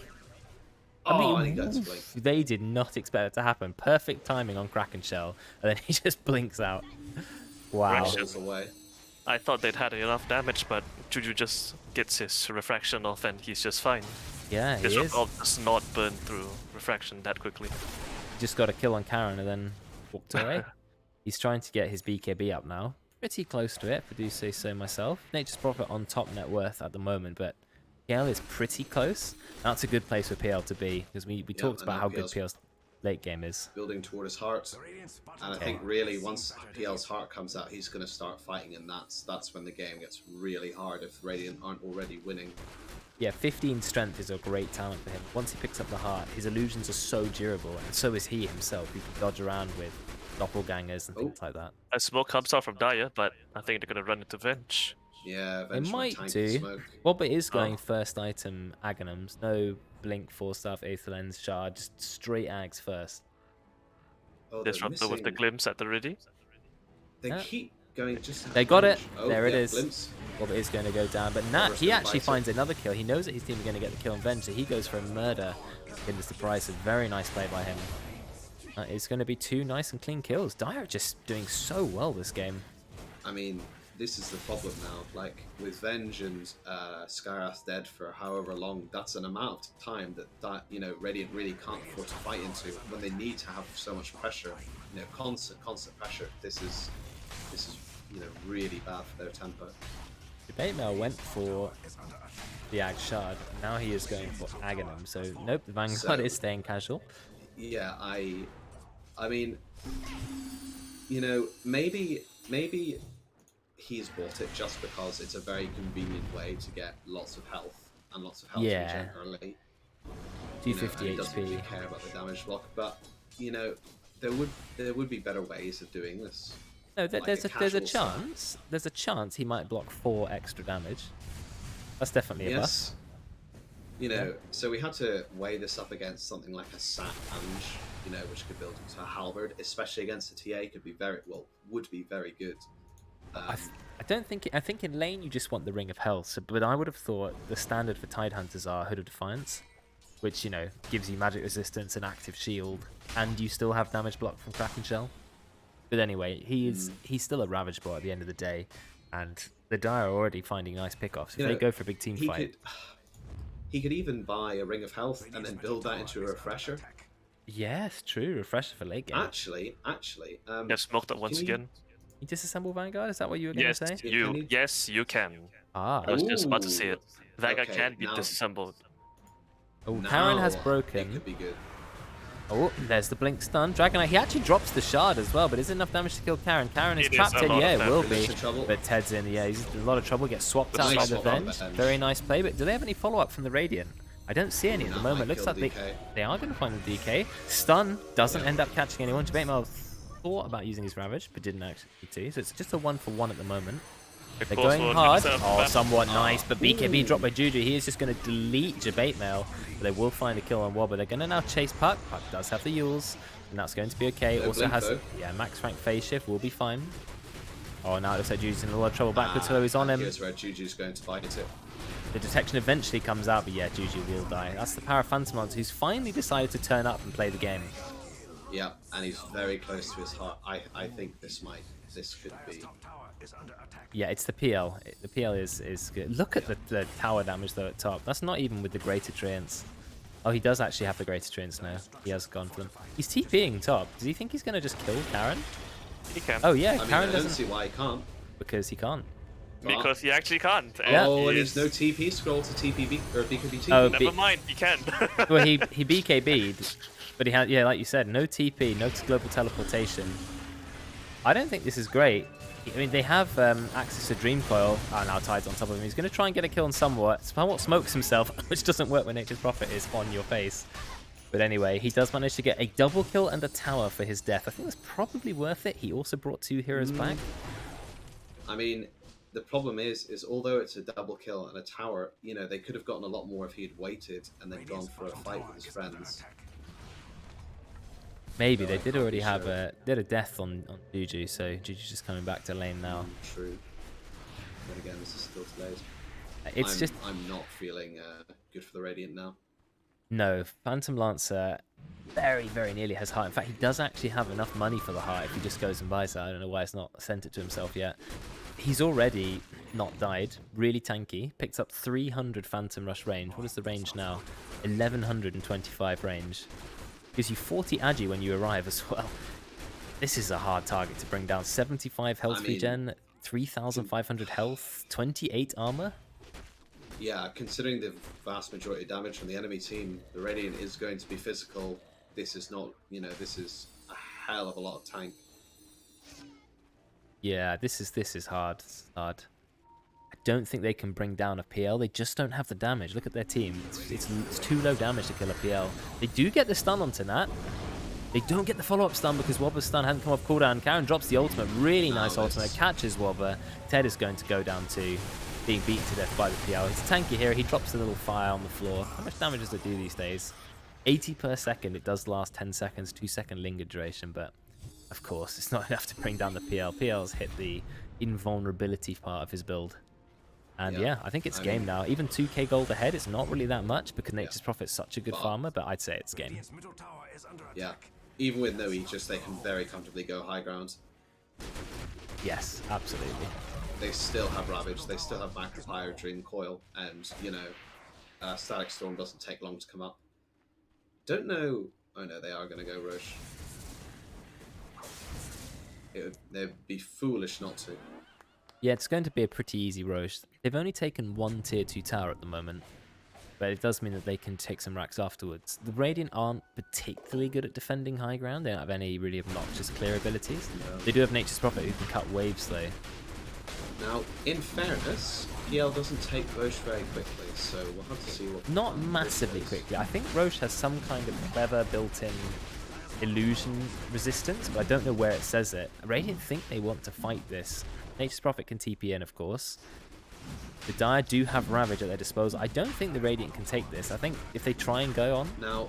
I mean, they did not expect it to happen. Perfect timing on Kraken Shell, and then he just blinks out. Wow. Away. I thought they'd had enough damage, but Juju just gets his refraction off and he's just fine. Yeah, he his is. resolve does not burn through refraction that quickly. Just got a kill on Karen and then walked away. He's trying to get his BKB up now. Pretty close to it, if I do say so myself. Nature's Prophet on top net worth at the moment, but PL is pretty close. That's a good place for PL to be, because we talked about how good PL's late game is. Building toward his heart, and I think really once PL's heart comes out, he's going to start fighting, and that's when the game gets really hard if Radiant aren't already winning. Yeah, 15 strength is a great talent for him. Once he picks up the heart, his illusions are so durable, and so is he himself. He can dodge around with doppelgangers and things like that. A smoke comes out from Dire, but I think they're going to run into Venge. Yeah, they might do. Wobber is going first item Aghanims. No Blink, 4-staff, Aether Lens, Shard, just straight Ags first. Disruptor with the glimpse at the ready. They keep going just... They got it. Oh, there it is. Glimpse. Wobber is going to go down, but Nat, he actually finds another kill. He knows that his team are going to get the kill on Venge, so he goes for a murder. Goodness, the price. A very nice play by him. It's going to be 2 nice and clean kills. Dire just doing so well this game. I mean, this is the problem now. Like, with Venge and Skyrath dead for however long, that's an amount of time that Radiant really can't afford to fight into when they need to have so much pressure. Constant pressure. This is really bad for their tempo. Debatemail went for the Ag Shard. Now he is going for Aghanim. So nope, the Vanguard is staying casual. Yeah, I mean, maybe he's bought it just because it's a very convenient way to get lots of health and lots of health regen early. 250 he doesn't really HP. care about the damage block, but there would be better ways of doing this. No, there's a chance. There's a chance he might block 4 extra damage. That's definitely a buff. So we had to weigh this up against something like a Sat Ange, which could build into a Halberd, especially against a TA, would be very good. I think in lane you just want the Ring of Health, but I would have thought the standard for Tidehunters are Hood of Defiance, which gives you magic resistance and active shield, and you still have damage block from Kraken Shell. But anyway, he's still a Ravage bot at the end of the day, and the Dire are already finding nice pickoffs. If they go for a big team fight, he could even buy a Ring of Health and then build that into a Refresher. Yes, true. Refresher for late game. Actually, yeah, smoked up once again. You disassemble Vanguard? Is that what you were going to say? Yes, you can. Ah. I was just about to say it. Vanguard can be disassembled. Oh, Karen has broken. It could be good. Oh, there's the Blink stun. Dragonite, he actually drops the shard as well, but is it enough damage to kill Karen? Karen is trapped in, yeah, it will be. But Ted's in, yeah, he's in a lot of trouble, gets swapped out by the Venge. Very nice play, but do they have any follow-up from the Radiant? I don't see any at the moment. Looks like they are going to find the DK. Stun doesn't end up catching anyone. Jabate thought about using his Ravage, but didn't actually need to. So it's just a 1-for-1 at the moment. They're going hard. Oh, somewhat nice. But BKB dropped by Juju. He is just going to delete Jabate Mail. But they will find a kill on Wobber. They're going to now chase Puck. Puck does have the Yules. And that's going to be okay. Also has, yeah, max rank phase shift. Will be fine. Oh, now it looks like Juju's in a lot of trouble backwards. So he's on him. Here's where Juju's going to fight it. The detection eventually comes out, but yeah, Juju will die. That's the power of Phantom Lance, who's finally decided to turn up and play the game. Yeah, and he's very close to his heart. I think this could be. Yeah, it's the PL. The PL is good. Look at the tower damage though at top. That's not even with the Greater Treants. Oh, he does actually have the Greater Treants now. He has gone for them. He's TPing top. Does he think he's going to just kill Karen? He can. Oh yeah, Karen doesn't see why he can't. Because he can't. Because he actually can't. Yeah. Oh, and there's no TP. Scroll to TPB or BKB TP. Oh, never mind. He can. Well, he BKB'd, but he had, yeah, like you said, no TP, no global teleportation. I don't think this is great. I mean, they have access to Dream Coil. Oh, now Tide's on top of him. He's going to try and get a kill on somewhat smokes himself, which doesn't work when Nature's Prophet is on your face. But anyway, he does manage to get a double kill and a tower for his death. I think that's probably worth it. He also brought 2 heroes back. I mean, the problem is although it's a double kill and a tower, you know, they could have gotten a lot more if he had waited and then gone for a fight with his friends. Maybe they did already have a death on Juju, so Juju's just coming back to lane now. True. But again, this is still delayed. I'm not feeling good for the Radiant now. No, Phantom Lancer very, very nearly has heart. In fact, he does actually have enough money for the heart if he just goes and buys it. I don't know why it's not sent it to himself yet. He's already not died. Really tanky. Picks up 300 Phantom Rush range. What is the range now? 1125 range. Gives you 40 agi when you arrive as well. This is a hard target to bring down. 75 health regen, 3,500 health, 28 armor. Yeah, considering the vast majority of damage from the enemy team, the Radiant is going to be physical. This is not, you know, this is a hell of a lot of tank. Yeah, this is hard. This is hard. I don't think they can bring down a PL. They just don't have the damage. Look at their team. It's too low damage to kill a PL. They do get the stun onto Nat. They don't get the follow-up stun because Wobber's stun hadn't come off cooldown. Karen drops the ultimate. Really nice ultimate. Catches Wobber. Ted is going to go down to being beaten to death by the PL. He's a tanky hero. He drops a little fire on the floor. How much damage does it do these days? 80 per second. It does last 10 seconds. 2-second linger duration, but of course, it's not enough to bring down the PL. PL's hit the invulnerability part of his build. And yeah, I think it's game now. Even 2k gold ahead, it's not really that much because Nature's Prophet's such a good farmer, but I'd say it's game. Yeah, even with no Aegis, they can very comfortably go high ground. Yes, absolutely. They still have Ravage, they still have Magnifier, Dream Coil, and, you know, Static Storm doesn't take long to come up. Don't know... Oh no, they are going to go Roche. They'd be foolish not to. Yeah, it's going to be a pretty easy Roche. They've only taken 1 tier 2 tower at the moment, but it does mean that they can take some racks afterwards. The Radiant aren't particularly good at defending high ground. They don't have any really obnoxious clear abilities. No. They do have Nature's Prophet who can cut waves though. Now, in fairness, PL doesn't take Roche very quickly, so we'll have to see what... Not massively quickly. I think Roche has some kind of clever built-in illusion resistance, but I don't know where it says it. Radiant think they want to fight this. Nature's Prophet can TP in, of course. The Dire do have Ravage at their disposal. I don't think the Radiant can take this. I think if they try and go on... Now,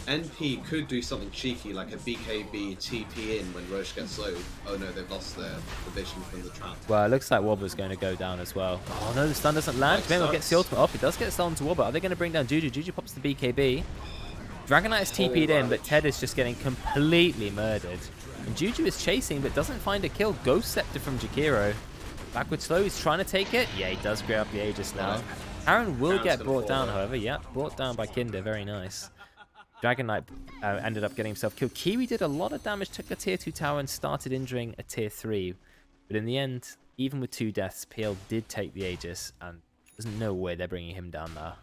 NP could do something cheeky, like a BKB TP in when Roche gets low. Oh no, they've lost the vision from the trap. Well, it looks like Wobber's going to go down as well. Oh no, the stun doesn't land. Vman gets the ultimate off. It does get stun to Wobber. Are they going to bring down Juju? Juju pops the BKB. Dragonite is TP'd in, but Ted is just getting completely murdered. And Juju is chasing, but doesn't find a kill. Ghost Scepter from Jakiro. Backward slow, he's trying to take it. Yeah, he does grab up the Aegis now. Aaron will get brought down, however. Yeah, brought down by Kinder. Very nice. Dragon Knight ended up getting himself killed. Kiwi did a lot of damage, took a tier 2 tower and started injuring a tier 3. But in the end, even with 2 deaths, PL did take the Aegis, and there's no way they're bringing him down now.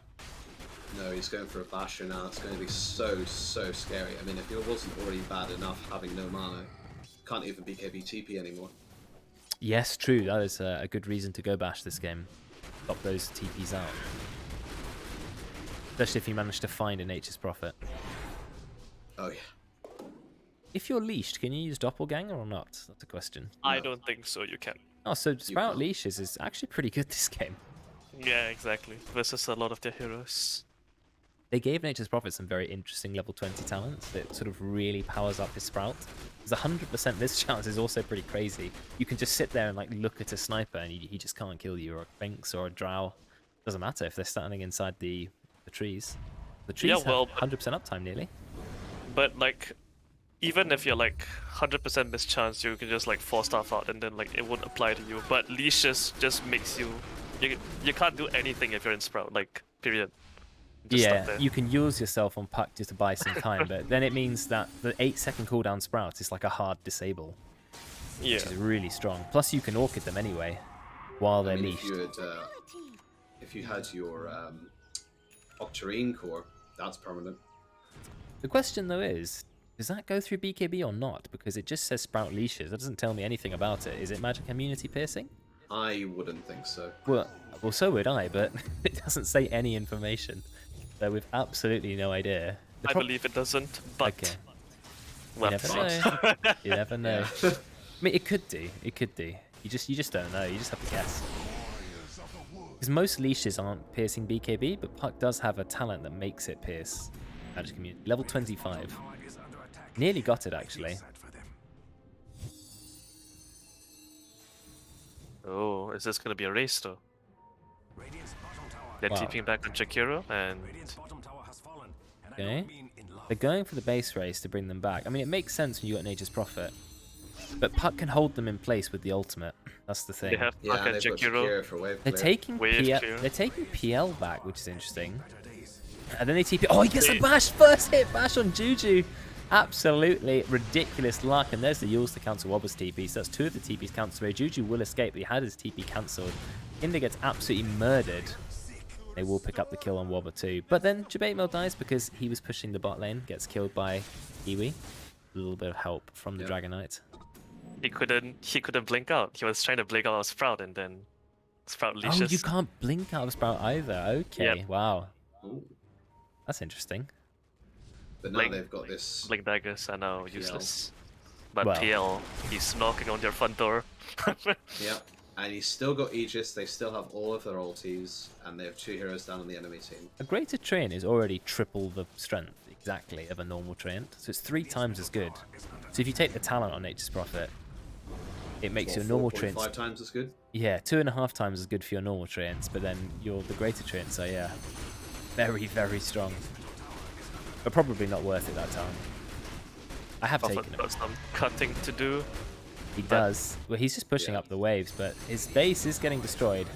No, he's going for a Bastion now. It's going to be so scary. I mean, if it wasn't already bad enough having no mana, can't even BKB TP anymore. Yes, true. That is a good reason to go bash this game. Stop those TPs out. Especially if you manage to find a Nature's Prophet. Oh yeah. If you're leashed, can you use Doppelganger or not? That's a question. I don't think so. You can. Oh, so Sprout leashes is actually pretty good this game. Yeah, exactly. Versus a lot of their heroes. They gave Nature's Prophet some very interesting level 20 talents that sort of really powers up his Sprout. Because 100% miss chance is also pretty crazy. You can just sit there and like look at a sniper and he just can't kill you, or a Sphinx or a Drow. Doesn't matter if they're standing inside the trees. The trees have 100% uptime nearly. But like, even if you're like 100% miss chance, you can just like force stuff out and then like it won't apply to you. But leashes just makes you can't do anything if you're in Sprout, like, period. Just yeah, you can use yourself on Puck just to buy some time, but then it means that the 8-second cooldown Sprout is like a hard disable. Yeah. Which is really strong. Plus you can Orchid them anyway, while they're leashed. If you had your Octarine core, that's permanent. The question though is, does that go through BKB or not? Because it just says Sprout leashes. That doesn't tell me anything about it. Is it magic immunity piercing? I wouldn't think so. Well, so would I, but it doesn't say any information. So we've absolutely no idea. I believe it doesn't, but... Okay. Well, you never know. You never know. I mean, it could do. It could do. You just don't know. You just have to guess. Because most leashes aren't piercing BKB, but Puck does have a talent that makes it pierce magic immunity. Level 25. Nearly got it, actually. Oh, is this going to be a race, though? They're TPing back on Jakiro, and... Okay. They're going for the base race to bring them back. I mean, it makes sense when you got Nature's Prophet. But Puck can hold them in place with the ultimate. That's the thing. They have Puck and Jakiro. They're taking PL back, which is interesting. And then they TP... Oh, he gets a bash! First hit bash on Juju! Absolutely ridiculous luck. And there's the Yules to cancel Wobber's TP. So that's 2 of the TPs cancelled. Juju will escape, but he had his TP cancelled. Kinder gets absolutely murdered. They will pick up the kill on Wobber too. But then Jabatemil dies because he was pushing the bot lane. Gets killed by Kiwi. A little bit of help from the Dragonite. He couldn't blink out. He was trying to blink out of Sprout, and then Sprout leashes. Oh, you can't blink out of Sprout either. Okay, yep. Wow. Ooh. That's interesting. But now they've got this... Blink daggers are now useless. But well. PL, he's knocking on their front door. Yep. And he's still got Aegis, they still have all of their ultis, and they have 2 heroes down on the enemy team. A greater Treant is already triple the strength, exactly, of a normal Treant. So it's 3 times as good. So if you take the talent on Nature's Prophet, it makes your normal Treants... 5 times as good? Yeah, 2.5 times as good for your normal Treants, but then the greater Treants are, yeah, very, very strong. But probably not worth it that time. I have taken it. Got some cutting to do. He does. Well, he's just pushing up the waves, but his base is getting destroyed.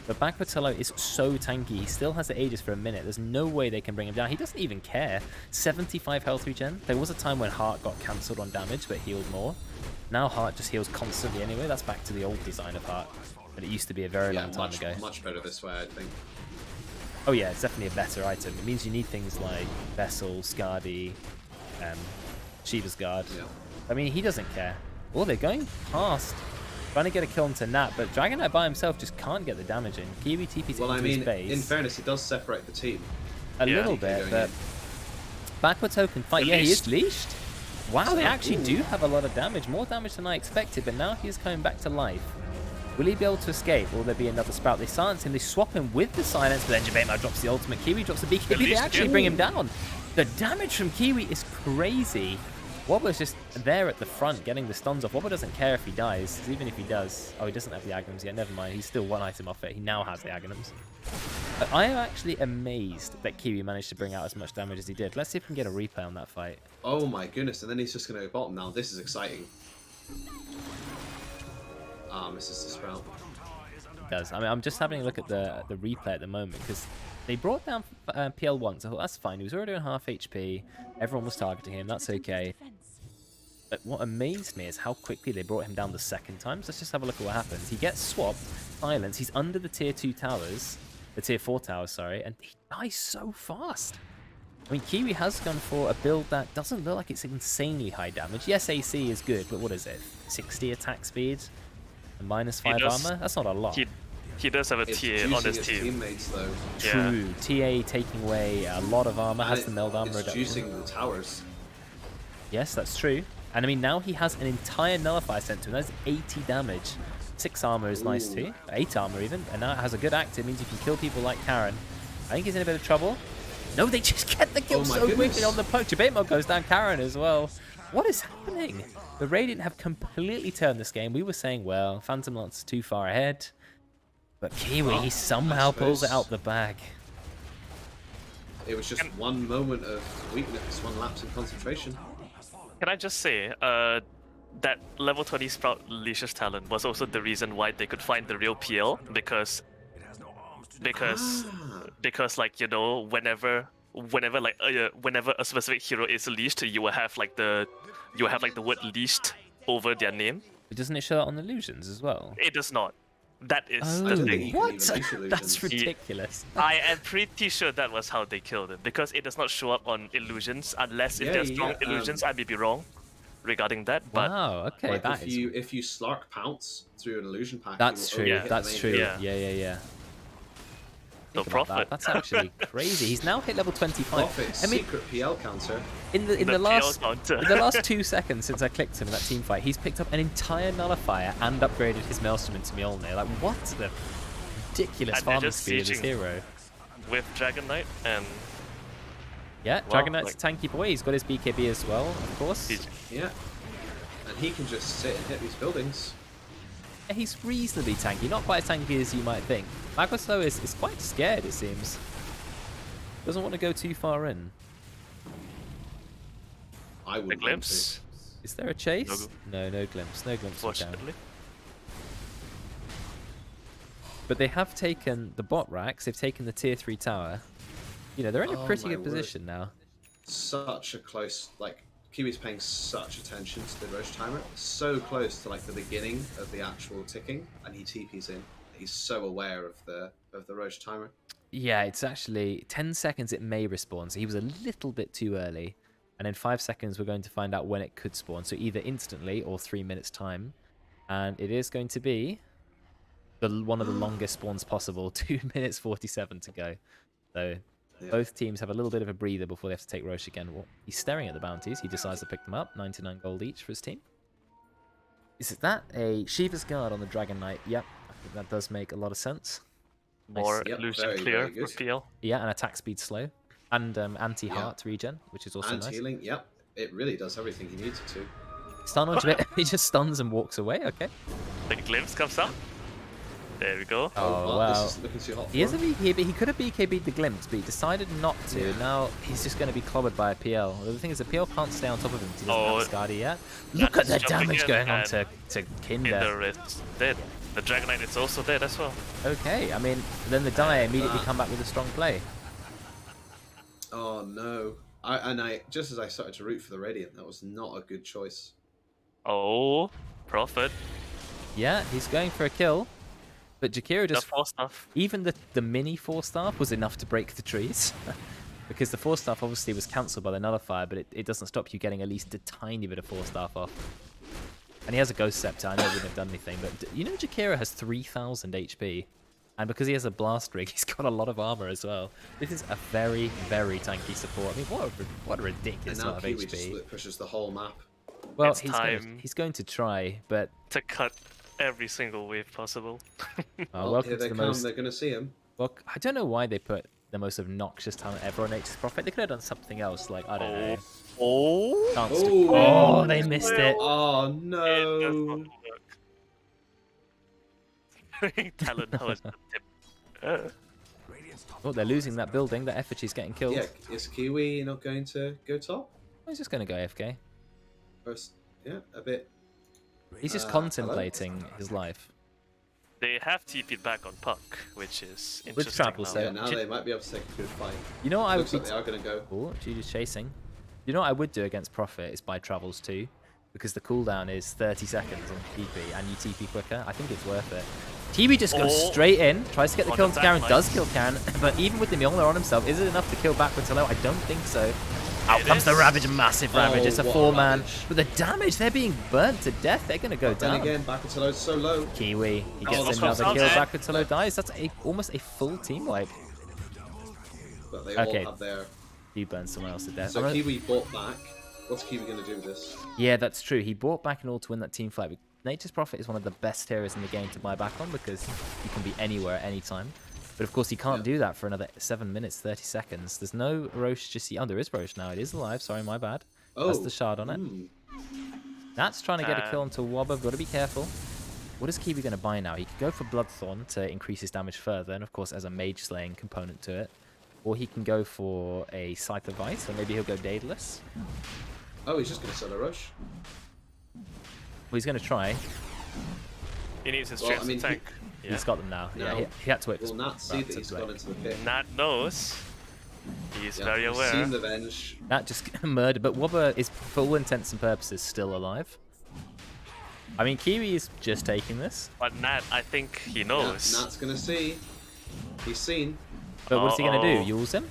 But Bakpatolo is so tanky. He still has the Aegis for a minute. There's no way they can bring him down. He doesn't even care. 75 health regen. There was a time when Heart got cancelled on damage, but healed more. Now Heart just heals constantly anyway. That's back to the old design of Heart. But it used to be a very long time ago. Much better this way, I think. Oh yeah, it's definitely a better item. It means you need things like Vessel, Skadi, Shiva's Guard. Yeah. I mean, he doesn't care. Oh, they're going past. Trying to get a kill onto Nat, but Dragonite by himself just can't get the damage in. Kiwi TP's into his base. In fairness, it does separate the team. A little bit, but Bakwato can fight. Yeah, he is leashed. Wow, they actually do have a lot of damage. More damage than I expected, but now he's coming back to life. Will he be able to escape, or will there be another Sprout? They silence him, they swap him with the silence, but then Jabatemil drops the ultimate. Kiwi drops the BKB, they actually bring him down. The damage from Kiwi is crazy. Wobbler's just there at the front getting the stuns off. Wobbler doesn't care if he dies, even if he does. Oh, he doesn't have the Aghanims yet, never mind. He's still 1 item off it. He now has the Aghanims. But I am actually amazed that Kiwi managed to bring out as much damage as he did. Let's see if we can get a replay on that fight. Oh my goodness, and then he's just going to go bottom now. This is exciting. Misses the Sprout. It does. I mean, I'm just having a look at the replay at the moment, because they brought down PL once. I thought, that's fine. He was already on half HP. Everyone was targeting him. That's okay. But what amazed me is how quickly they brought him down the second time. So let's just have a look at what happens. He gets swapped, silence. He's under the tier 2 towers, the tier 4 towers, sorry, and he dies so fast. I mean, Kiwi has gone for a build that doesn't look like it's insanely high damage. Yes, AC is good, but what is it? 60 attack speed and -5 armor? That's not a lot. He does have a It's TA on his juicing team. teammates though. Yeah. True. TA taking away a lot of armor, has the meld armor It's reduction. juicing the towers. Yes, that's true. And I mean, now he has an entire nullifier sent to him. That's 80 damage. 6 armor is nice too. 8 armor even. And now it has a good act. It means you can kill people like Karen. I think he's in a bit of trouble. No, they just get the kill so quickly on the poke. Jabemo goes down Karen as well. What is happening? The Radiant have completely turned this game. We were saying, well, Phantom Lance is too far ahead. But Kiwi somehow pulls it out the bag. It was just one moment of weakness, one lapse in concentration. Can I just say, that level 20 Sprout Leash's talent was also the reason why they could find the real PL, because like, you know, whenever a specific hero is leashed, you will have like the word leashed over their name. But doesn't it show that on illusions as well? It does not. That is Oh, the thing. what? That's ridiculous. I am pretty sure that was how they killed him, because it does not show up on illusions unless if they're strong illusions. I may be wrong regarding that, but wow, okay, like that if you Slark Pounce through an illusion pack, that's true. hit That's the true. main Yeah, hero. yeah. no profit. That's actually crazy. He's now hit level 25. Profit, I mean, secret PL counter. in the PL last counter. in the last 2 seconds since I clicked him in that team fight, he's picked up an entire nullifier and upgraded his Maelstrom into Mjolnir. Like, what the ridiculous And they're farming just speed of this sieging. hero. With Dragon Knight and Yeah, Well, Dragon Knight's a tanky boy. He's got his BKB as well, of course. Yeah, and he can just sit and hit these buildings. Yeah, he's reasonably tanky, not quite as tanky as you might think. Magnus, though, is quite scared, it seems. Doesn't want to go too far in. I the wouldn't want glimpse. Is there a chase? No glimpse. No glimpse will count. Fortunately. But they have taken the bot racks, they've taken the tier 3 tower. You know, they're in a Oh pretty my good word. position now. to. Such a close, like, Kiwi's paying such attention to the Roche timer. So close to like the beginning of the actual ticking, and he TP's in. He's so aware of the Roche timer. Yeah, it's actually 10 seconds it may respawn, so he was a little bit too early. And in 5 seconds we're going to find out when it could spawn, so either instantly or 3 minutes time. And it is going to be one of the longest spawns possible, 2 minutes 47 to go. So both teams have a little bit of a breather before they have to take Roche again. Well, he's staring at the bounties, he decides to pick them up, 99 gold each for his team. Is that a Shiva's Guard on the Dragon Knight? Yep, I think that does make a lot of sense. More Yep, illusion very, clear very good. for PL. Yeah, and attack speed slow. And anti-heart regen, which is also And nice. healing, yep. It really does everything he needs it to. Stun on a bit. He just stuns and walks away. Okay. The glimpse comes up. There we go. Oh, well, wow. This is looking too hot He for is a him. BKB. He could have BKB'd the glimpse, but he decided not to. Yeah. Now he's just going to be clobbered by a PL. The thing is, the PL can't stay on top of him because he doesn't Oh, have a Skadi yet. Look at that's the jumping damage in going on and to In Kinder. the wrist. Dead. The Dragon Knight is also dead as well. Okay, I mean, then the die immediately come back with a strong play. Oh no. I just as I started to root for the Radiant, that was not a good choice. Oh, Prophet. Yeah, he's going for a kill. But Jakiro The just... 4-staff. Even the mini 4-staff was enough to break the trees. Because the 4-staff obviously was cancelled by the nullifier, but it doesn't stop you getting at least a tiny bit of 4-staff off. And he has a Ghost Scepter. I know it wouldn't have done anything, but you know Jakiro has 3,000 HP. And because he has a Blast Rig, he's got a lot of armor as well. This is a very, very tanky support. I mean, what a ridiculous And now amount of Kiwi HP. just pushes the whole map. Well, It's he's going to try, but... To cut every single wave possible. Well, welcome here to they the come, most... they're going to see him. Well, I don't know why they put the most obnoxious talent ever on H's Prophet. They could have done something else, like, I don't know. Oh. Chance to... Oh. Oh, they missed it. Oh It does no. not work. Talent knows the tip. Oh, they're losing that building. That effigy's getting killed. Yeah, is Kiwi not going to go top? He's just going to go AFK. First, yeah, a bit. He's just Hello? contemplating his life. They have TP'd back on Puck, which is interesting. With Trapples, now. though. Yeah, now they might be able to take a good fight. You know what I would Looks be... like they are going to go. Oh, Judy's chasing. You know what I would do against Prophet is buy Travels too. Because the cooldown is 30 seconds on TP, and you TP quicker. I think it's worth it. TB just goes straight in, tries to get the On kill the onto Karen, backline. does kill Karen, but even with the Mjolnir on himself, is it enough to kill backwards? Hello? I don't think so. Out comes the Ravage, massive Ravage. It's a what 4-man. Ravage. But the damage, they're being burnt to death. They're going to go Then down. again, Bakutelo's so low. Kiwi, he gets that's another what kill. I'm saying. Bakutelo dies. That's almost a full team wipe. But they Okay. all have their... He burns someone else to death. So Kiwi bought back. What's Kiwi going to do with this? Yeah, that's true. He bought back in order to win that team fight. Nature's Prophet is one of the best heroes in the game to buy back on because you can be anywhere at any time. But of course, he can't do that for another 7 minutes, 30 seconds. There's no Roche just yet. Oh, there is Roche now. It is alive. Sorry, my bad. That's the shard on it. That's trying to get a kill onto Wobber. Got to be careful. What is Kiwi going to buy now? He could go for Bloodthorn to increase his damage further, and of course, as a mage slaying component to it. Or he can go for a Scythe of Ice, or maybe he'll go Daedalus. Oh, he's just going to sell a rush. Well, he's going to try. He needs his Well, chips I mean, to tank. He's got them now. Yeah, he had to wait for Will Nat see that he's gone into the pit? Nat knows. He's very He's aware. seen the Venge. Nat just murdered, but Wobber is, for all intents and purposes, still alive. I mean, Kiwi is just taking this. But Nat, I think he knows. Nat's going to see. He's seen. But what's he going to do? Use him?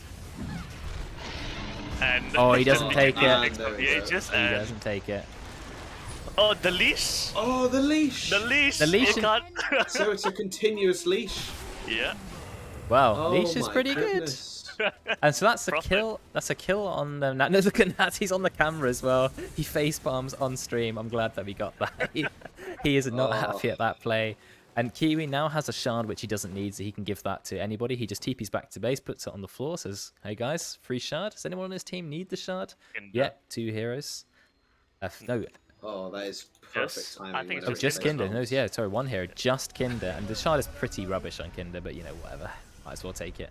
And Oh, he doesn't take it. And there we go. He doesn't take it. Oh, the leash! Oh, the leash! The leash! The leash You can't... So it's a continuous leash. yeah. Wow, Oh, leash is my pretty goodness. good. And so that's a kill. That's a kill on Nat. No, look at Nat. He's on the camera as well. He face palms on stream. I'm glad that we got that. He is not happy at that play. And Kiwi now has a shard which he doesn't need, so he can give that to anybody. He just TPs back to base, puts it on the floor, says, "Hey guys, free shard. Does anyone on his team need the shard?" Yeah, 2 heroes. No. Oh, that is perfect timing. I think it's Oh, whenever just it takes Kinder. long. No, yeah, sorry, 1 hero, just Kinder. And the shard is pretty rubbish on Kinder, but you know, whatever. Might as well take it.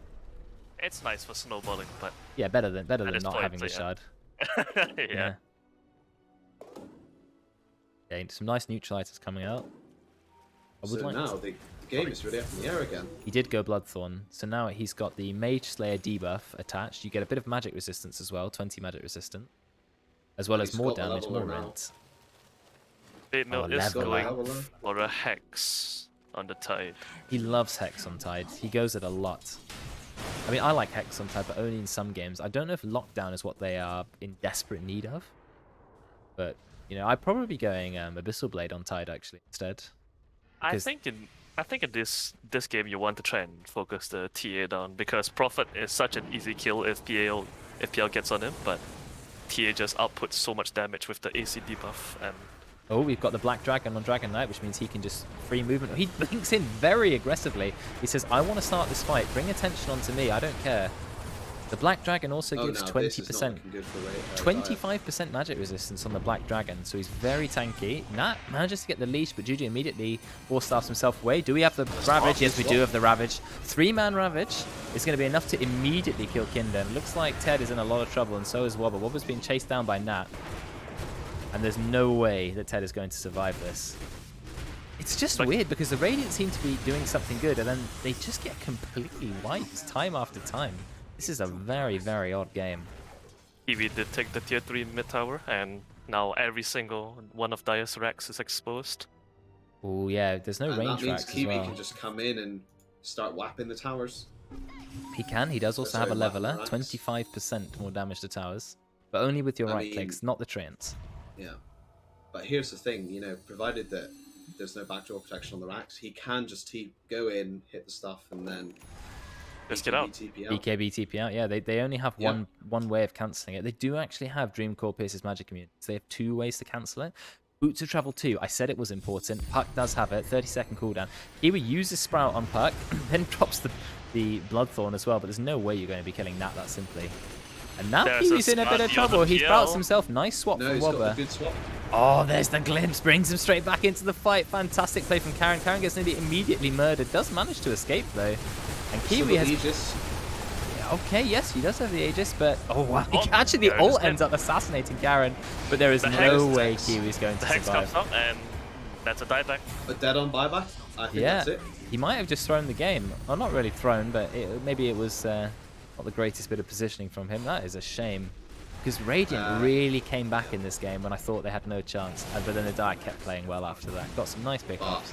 It's nice for snowballing, but... Yeah, better than this not point, having the yeah. shard. yeah. Yeah, some nice neutralizers coming out. I would So like now to... the game is really up in the air again. He did go Bloodthorn, so now he's got the Mage Slayer debuff attached. You get a bit of magic resistance as well, 20 magic resistant. As well And as he's more got the damage, more leveler now. rent. Bitmill is level. going Leveler. for a Hex on the Tide. He loves Hex on Tide. He goes it a lot. I mean, I like Hex on Tide, but only in some games. I don't know if Lockdown is what they are in desperate need of. But, you know, I'd probably be going Abyssal Blade on Tide, actually, instead. I think in this game you want to try and focus the TA down because Prophet is such an easy kill if PL gets on him, but TA just outputs so much damage with the AC debuff and Oh, we've got the Black Dragon on Dragon Knight, which means he can just free movement. He blinks in very aggressively. He says, I want to start this fight. Bring attention onto me. I don't care. The Black Dragon also gives 20%. 25% magic resistance on the Black Dragon, so he's very tanky. Nat manages to get the leash, but Juju immediately force-staffs himself away. Do we have the Ravage? Yes, we do have the Ravage. 3-man Ravage is going to be enough to immediately kill Kinder. Looks like Ted is in a lot of trouble, and so is Wobber. Wobber's being chased down by Nat. And there's no way that Ted is going to survive this. It's just weird because the Radiant seem to be doing something good and then they just get completely wiped time after time. This is a very, very odd game. Eevee did take the tier 3 mid tower and now every single one of Dire's racks is exposed. Oh yeah, there's no And range that means racks Kiwi as well. can just come in and start whapping the towers. He can, he does also Sorry, have a leveler, racks. 25% more damage to towers. But only with your I right mean- clicks, not the treants. Yeah. But here's the thing, you know, provided that there's no backdoor protection on the racks, he can just go in, hit the stuff, and then Let's get out. TP out. BKB TP out, yeah, they only have Yeah. one way of cancelling it. They do actually have Dream Core Pierce's magic immunity. So they have 2 ways to cancel it. Boots of Travel 2, I said it was important. Puck does have it, 30-second cooldown. Kiwi uses Sprout on Puck, then drops the Bloodthorn as well, but there's no way you're going to be killing that simply. And now There's Kiwi's a in a bit of Smarty trouble. on the He sprouts PL. himself. Nice swap No, from he's got Wobber. a good swap. Oh, there's the glimpse. Brings him straight back into the fight. Fantastic play from Karen. Karen gets nearly immediately murdered. Does manage to escape, though. And Kiwi has... Aegis. Yeah, okay, yes, he does have the Aegis, but... Oh, wow. Oh, Actually, the there it is ult then. ends up assassinating Karen, but there is The no Hex- way Kiwi's going The to Hex survive. comes up and that's a dieback. A dead on buyback. I think Yeah, that's it. he might have just thrown the game. Well, not really thrown, but maybe it was not the greatest bit of positioning from him. That is a shame. Because Radiant really came back in this game when I thought they had no chance. But then the Dire kept playing well after that. Got some nice But pickups.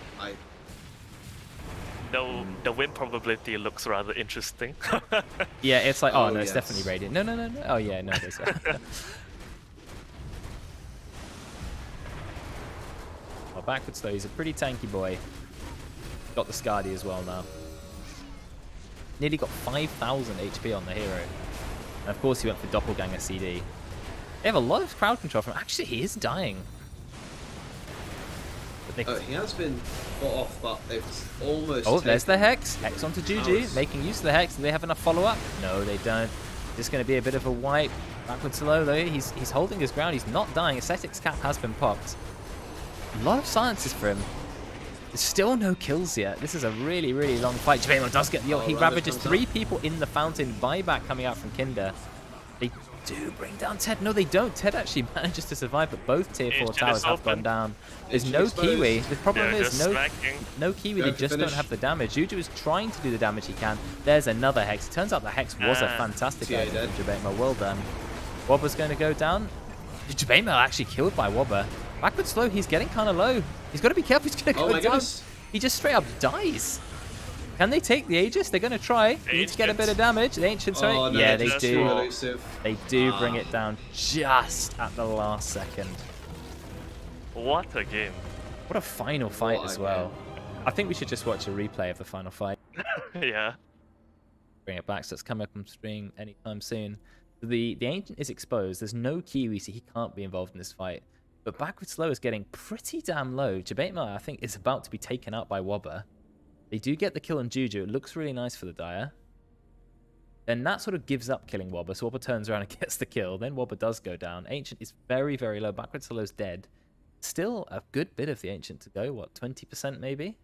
The win probability looks rather interesting. Yeah, it's like, oh, no, yes. it's definitely Radiant. No, no, no, no. Oh, yeah, no, there's Well, backwards though, he's a pretty tanky boy. Got the Skadi as well now. Nearly got 5,000 HP on the hero. And of course he went for Doppelganger CD. They have a lot of crowd control from him. Actually, he is dying. He has been fought off, but it's almost... Oh, there's the Hex. Hex onto Juju, making use of the Hex. Do they have enough follow-up? No, they don't. Just going to be a bit of a wipe. Backwards slow, though. He's holding his ground. He's not dying. Aesthetics cap has been popped. A lot of silences for him. There's still no kills yet. This is a really, really long fight. Vman does get the ult. He ravages 3 people in the fountain. Buyback coming out from Kinder. They do bring down Ted. No, they don't. Ted actually manages to survive, but both tier 4 towers have gone down. There's no Kiwi. The problem is no Kiwi. They just don't have the damage. Juju is trying to do the damage he can. There's another Hex. It turns out the Hex was a fantastic idea from Jabema. Well done. Wobber's going to go down. Jabema actually killed by Wobber. Backward slow, he's getting kind of low. He's got to be careful, he's going to go down. Goodness. He just straight up dies. Can they take the Aegis? They're going to try. They need to get a bit of damage. The Ancients, right? Oh, no, yeah, they do. Elusive. They do bring it down just at the last second. What a game. What a final fight as well. I think we should just watch a replay of the final fight. Yeah. Bring it back, so it's coming up on stream anytime soon. The Ancient is exposed. There's no Kiwi, so he can't be involved in this fight. But Backward Slow is getting pretty damn low. Jabema, I think, is about to be taken out by Wobber. They do get the kill on Juju. It looks really nice for the Dire. Then that sort of gives up killing Wobber, so Wobber turns around and gets the kill. Then Wobber does go down. Ancient is very, very low. Backward Slow's dead. Still a good bit of the Ancient to go. What, 20% maybe?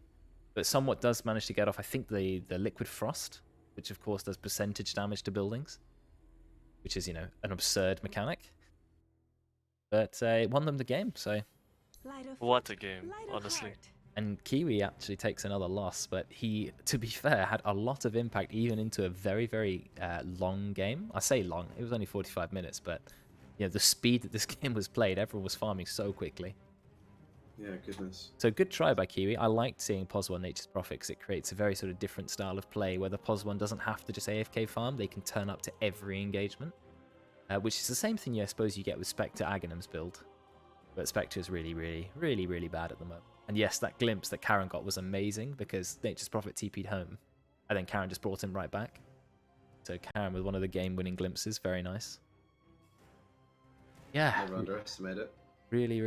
But somewhat does manage to get off, I think, the Liquid Frost, which of course does percentage damage to buildings, which is, you know, an absurd mechanic. But it won them the game, so... What a game, honestly. And Kiwi actually takes another loss, but he, to be fair, had a lot of impact even into a very, very long game. I say long, it was only 45 minutes, but you know, the speed that this game was played, everyone was farming so quickly. Yeah, goodness. So good try by Kiwi. I liked seeing POS1 Nature's Prophet because it creates a very sort of different style of play where the POS1 doesn't have to just AFK farm, they can turn up to every engagement. Which is the same thing I suppose you get with Spectre Aghanim's build. But Spectre is really, really, really, really bad at the moment. And yes, that glimpse that Karen got was amazing because Nature's Prophet TP'd home. And then Karen just brought him right back. So Karen with one of the game-winning glimpses. Very nice. Yeah. Never underestimate it. Really, really.